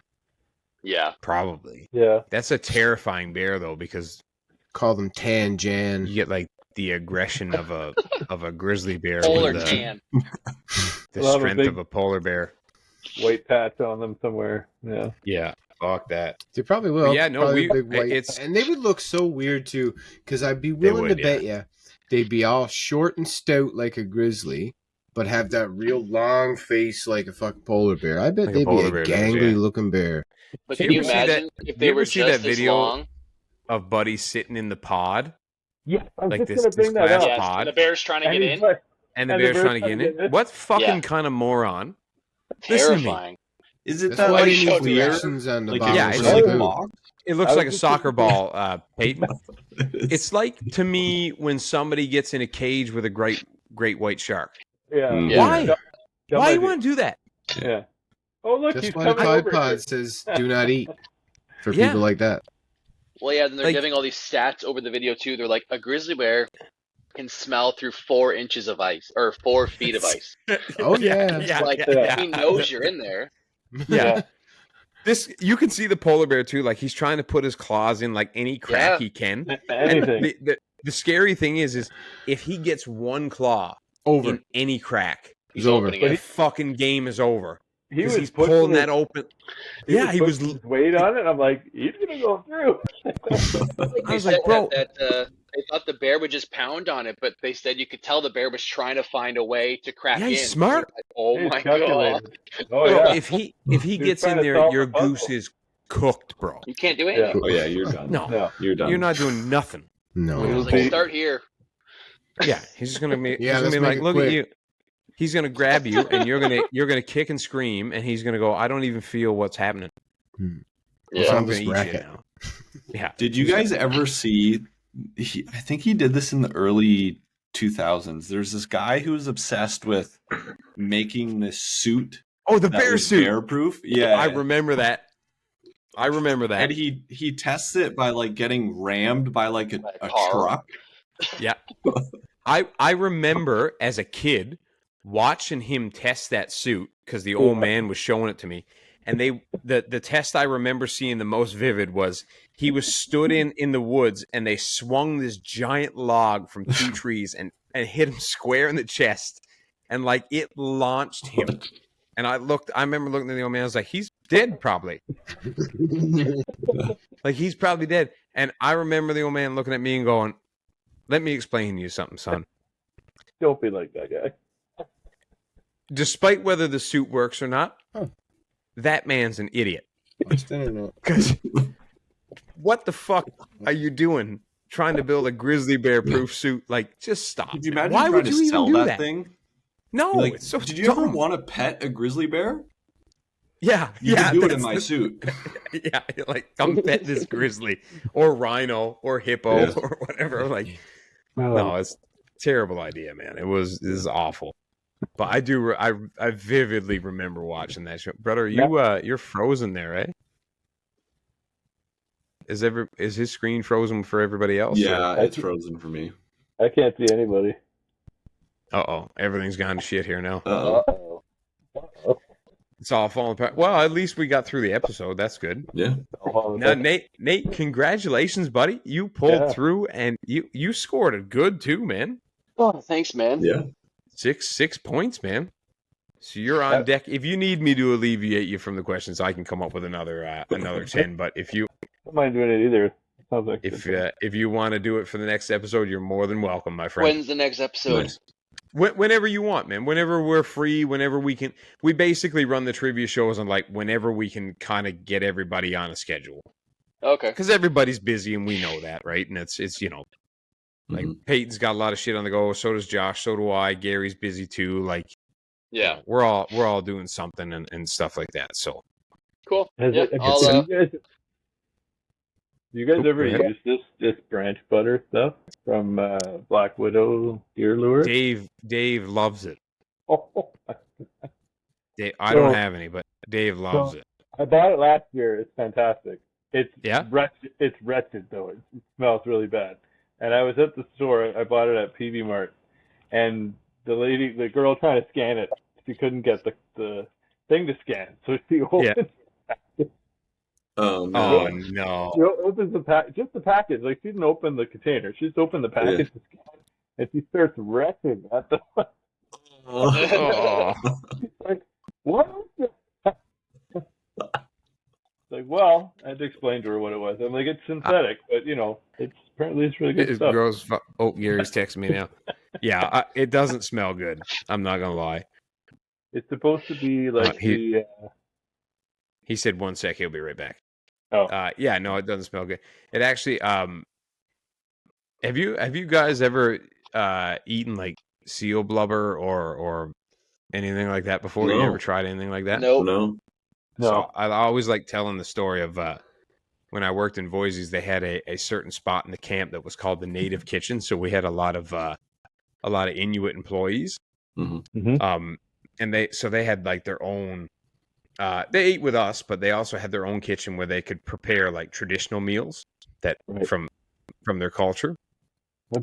Yeah. Probably. Yeah. That's a terrifying bear though, because Call them Tan Jan. you get like the aggression of a grizzly bear Polar with tan. the We'll have a strength big- of a polar bear. White patch on them somewhere. Yeah. Yeah, fuck that. They probably will. But yeah, no, Probably we- big white. it's- And they would look so weird too, because I'd be willing would, to bet you they'd be all short and stout like a grizzly, but have that real long face like a fucking polar bear. I bet Like a they'd be polar a bear does, gangly yeah. looking bear. But You can you ever see imagine if you they ever were see just that as video? long? of Buddy sitting in the pod. Yeah, I was Like just going to bring that glass up. Yes, pod. and the bear's trying to get in. And the bear's trying to get in. What fucking kind of moron? Terrifying. Is it That's that why like you need clear? directions on the Like, bottom yeah, of it's the like- boot. It looks I like a was soccer ball, Peyton. It's like, to me, when somebody gets in a cage with a great white shark. Yeah. Mm. Yeah. Why? That Why might you be- want to do that? Yeah. Oh, look, That's he's why the coming Tide over Pod here. says do not eat for Yeah. people like that. Well, yeah, then they're Like- giving all these stats over the video too. They're like, a grizzly bear can smell through 4 inches of ice or 4 feet of ice. Oh, yeah. yeah, Like yeah, he knows you're in there. Yeah. This, you can see the polar bear too. Like, he's trying to put his claws in like any crack Yeah. he can. Anything. And the scary thing is if he gets one claw Over. in any crack, He's over. opening the it. fucking game is over. He Because was he's pulling that his, open. he Yeah, he was. putting his weight on it. I'm like, he's gonna go through. I was They like, said bro. that they thought the bear would just pound on it, but they said you could tell the bear was trying to find a way to crack Yeah, in. he's smart. Like, oh He's my god! calculated. Oh Bro, yeah. if he He's gets trying in to there, solve your the puzzle. goose is cooked, bro. You can't do anything. Oh yeah, you're done. No, No. You're done. you're not doing nothing. No. I was Okay. like, start here. Yeah, he's just gonna be. Yeah, he's gonna let's be make like, it look quick." at you. He's gonna grab you, and you're gonna kick and scream, and he's gonna go, I don't even feel what's happening. Yeah. I'm This gonna eat you racket. now. Yeah. Did you guys ever see? I think he did this in the early 2000s. There's this guy who was obsessed with making this suit. Oh, the that bear was suit. bear-proof. Yeah, I remember that. I remember that. And he tests it by like getting rammed by like a car. truck. Yeah. I remember as a kid watching him test that suit because the old man was showing it to me. And the test I remember seeing the most vivid was he was stood in the woods and they swung this giant log from 2 trees and hit him square in the chest. And like it launched him. And I remember looking at the old man, I was like, he's dead probably. Like he's probably dead. And I remember the old man looking at me and going, let me explain to you something, son. Don't be like that guy. Despite whether the suit works or not, that man's an idiot. Because what the fuck are you doing trying to build a grizzly bear proof suit? Like, just stop. Could you imagine Why trying would to you sell even do that that? thing? No, Like, it's so did you ever dumb. want to pet a grizzly bear? Yeah, You yeah. could do it in that's my the- suit. Yeah, like come pet this grizzly or rhino or hippo Yeah. or whatever. Like, no, it's a terrible idea, man. This is awful. But I vividly remember watching that show, brother. You're frozen there, eh? Is his screen frozen for everybody else? Yeah, it's frozen for me. I can't see anybody. Everything's gone to shit here now. Uh-oh. Uh-oh. It's all falling apart. Well, at least we got through the episode. That's good. Yeah. Now, Nate, congratulations, buddy. You pulled through, and you scored it good too, man. Oh, thanks, man. Yeah. 6 points, man. So you're on deck. If you need me to alleviate you from the questions, I can come up with another 10. But if you I don't mind doing it either. Sounds like if you want to do it for the next episode, you're more than welcome, my friend. When's the next episode? Nice. Whenever you want, man. Whenever we're free, whenever we can. We basically run the trivia shows on like whenever we can kind of get everybody on a schedule. Okay. Because everybody's busy and we know that, right? And it's like Peyton's got a lot of shit on the go. So does Josh. So do I. Gary's busy too. Like, Yeah. we're all doing something and stuff like that. So Cool. Has Yeah. it- I'll, do you guys ever Go ahead. use this branch butter stuff from Black Widow deer lure? Dave loves it. Oh, I don't have any, but Dave loves it. I bought it last year. It's fantastic. It's Yeah? wretched. It's wretched though. It smells really bad. And I was at the store. I bought it at PV Mart, and the girl trying to scan it, she couldn't get the thing to scan, so she opened. Oh no. Oh no. She opens just the package. Like she didn't open the container. She just opened the package to scan, and she starts retching at the. Oh. Like, what is this? Like, well, I had to explain to her what it was. I'm like, it's synthetic, but apparently it's really good stuff. Gary's texting me now. Yeah, it doesn't smell good. I'm not gonna lie. It's supposed to be like He said 1 sec. He'll be right back. Yeah, no, it doesn't smell good. It actually, have you guys ever eaten like seal blubber or anything like that before? You No. ever tried anything like that? Nope. No. So I always like telling the story of when I worked in Voisey's, they had a certain spot in the camp that was called the Native Kitchen. So we had a lot of Inuit employees. Mm-hmm. And they had like their own. They ate with us, but they also had their own kitchen where they could prepare like traditional meals that from their culture.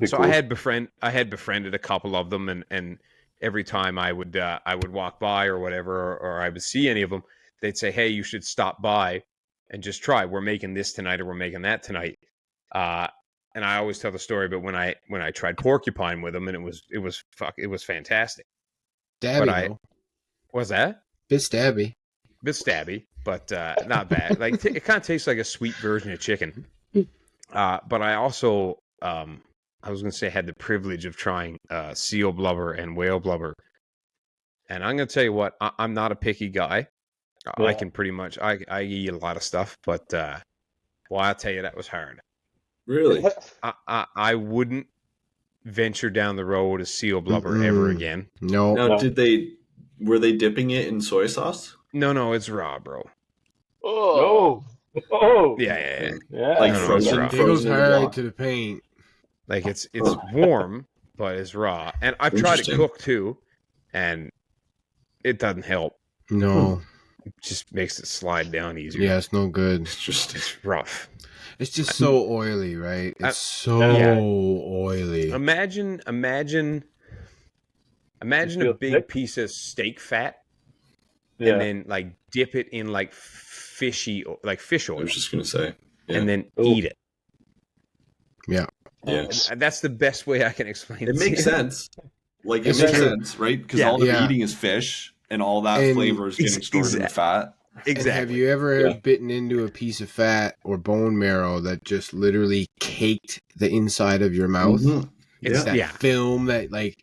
So cool. I had befriended a couple of them, and every time I would walk by or whatever, or I would see any of them, they'd say, "Hey, you should stop by and just try. We're making this tonight, or we're making that tonight." And I always tell the story, but when I tried porcupine with them, and it was fantastic. Stabby, was that bit stabby, but not bad. Like it kind of tastes like a sweet version of chicken. But I also I was going to say I had the privilege of trying seal blubber and whale blubber. And I'm going to tell you what, I'm not a picky guy. I can pretty much, I eat a lot of stuff, but I'll tell you, that was hard. Really? I wouldn't venture down the road of seal blubber ever again. No. Now, were they dipping it in soy sauce? No, it's raw, bro. Oh. Oh. Yeah. Like frozen. It goes hard to the paint. Like it's warm, but it's raw. And I've tried it cooked too, and it doesn't help. No. It just makes it slide down easier. Yeah, it's no good. It's rough. It's just so oily, right? It's so oily. Imagine a big piece of steak fat, and then like dip it in like fish oil. I was just gonna say, and then eat it. Yeah. Yes. And that's the best way I can explain it. It makes sense. Like it makes sense, right? Because all they're eating is fish, and all that flavor is getting stored in the fat. Exactly. And have you ever bitten into a piece of fat or bone marrow that just literally caked the inside of your mouth? Mm-hmm. It's that film that like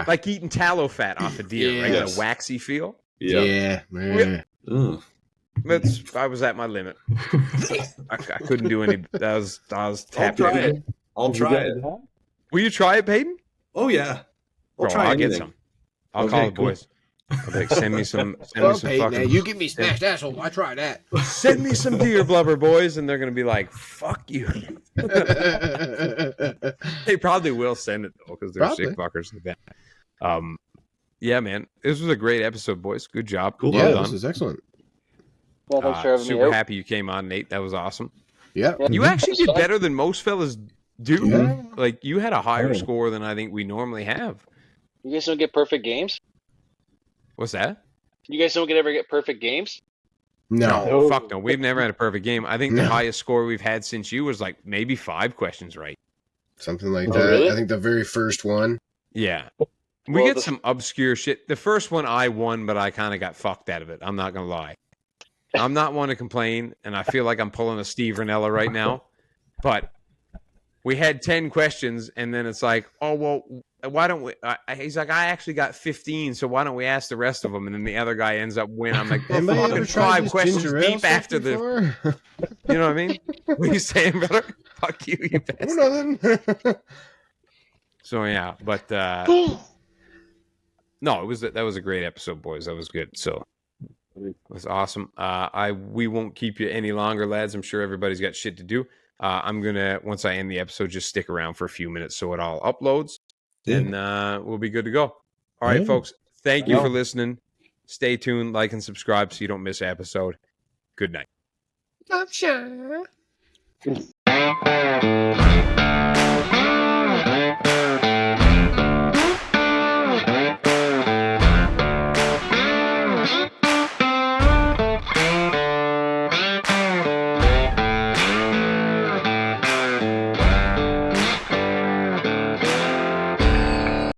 like eating tallow fat off a deer, right? Yes. A waxy feel. Yeah. I was at my limit. I couldn't do any. I was tapped. I'll try it. Will you try it, Payton? Oh yeah. I'll get some. I'll call the boys. I'll be like, send me some Payton, fucking. You give me smashed asshole. I try that. Send me some deer blubber, boys, and they're gonna be like, "Fuck you." They probably will send it though, because they're sick fuckers like that. Yeah, man, this was a great episode, boys. Good job. Cool. Well done. This is excellent. Well, thanks for having me. Super happy you came on, Nate. That was awesome. Yeah. You actually did better than most fellas do. Yeah. Like you had a higher score than I think we normally have. You guys don't get perfect games? What's that? You guys don't ever get perfect games? No. Fuck no. We've never had a perfect game. I think the highest score we've had since you was like maybe 5 questions right. Something like that. Really? I think the very first one. Yeah. We get some obscure shit. The first one I won, but I kind of got fucked out of it. I'm not going to lie. I'm not one to complain, and I feel like I'm pulling a Steve Ranella right now. But we had 10 questions, and then it's like, oh, well, why don't we? He's like, I actually got 15, so why don't we ask the rest of them? And then the other guy ends up winning. I'm like, fucking 5 questions deep after the. You know what I mean? What are you saying, brother? Fuck you, you bastard. Nothing. So yeah, but no, that was a great episode, boys. That was good. So it was awesome. We won't keep you any longer, lads. I'm sure everybody's got shit to do. I'm gonna, once I end the episode, just stick around for a few minutes so it all uploads, and we'll be good to go. All right, folks. Thank you for listening. Stay tuned, like and subscribe so you don't miss an episode. Good night. I'm sure.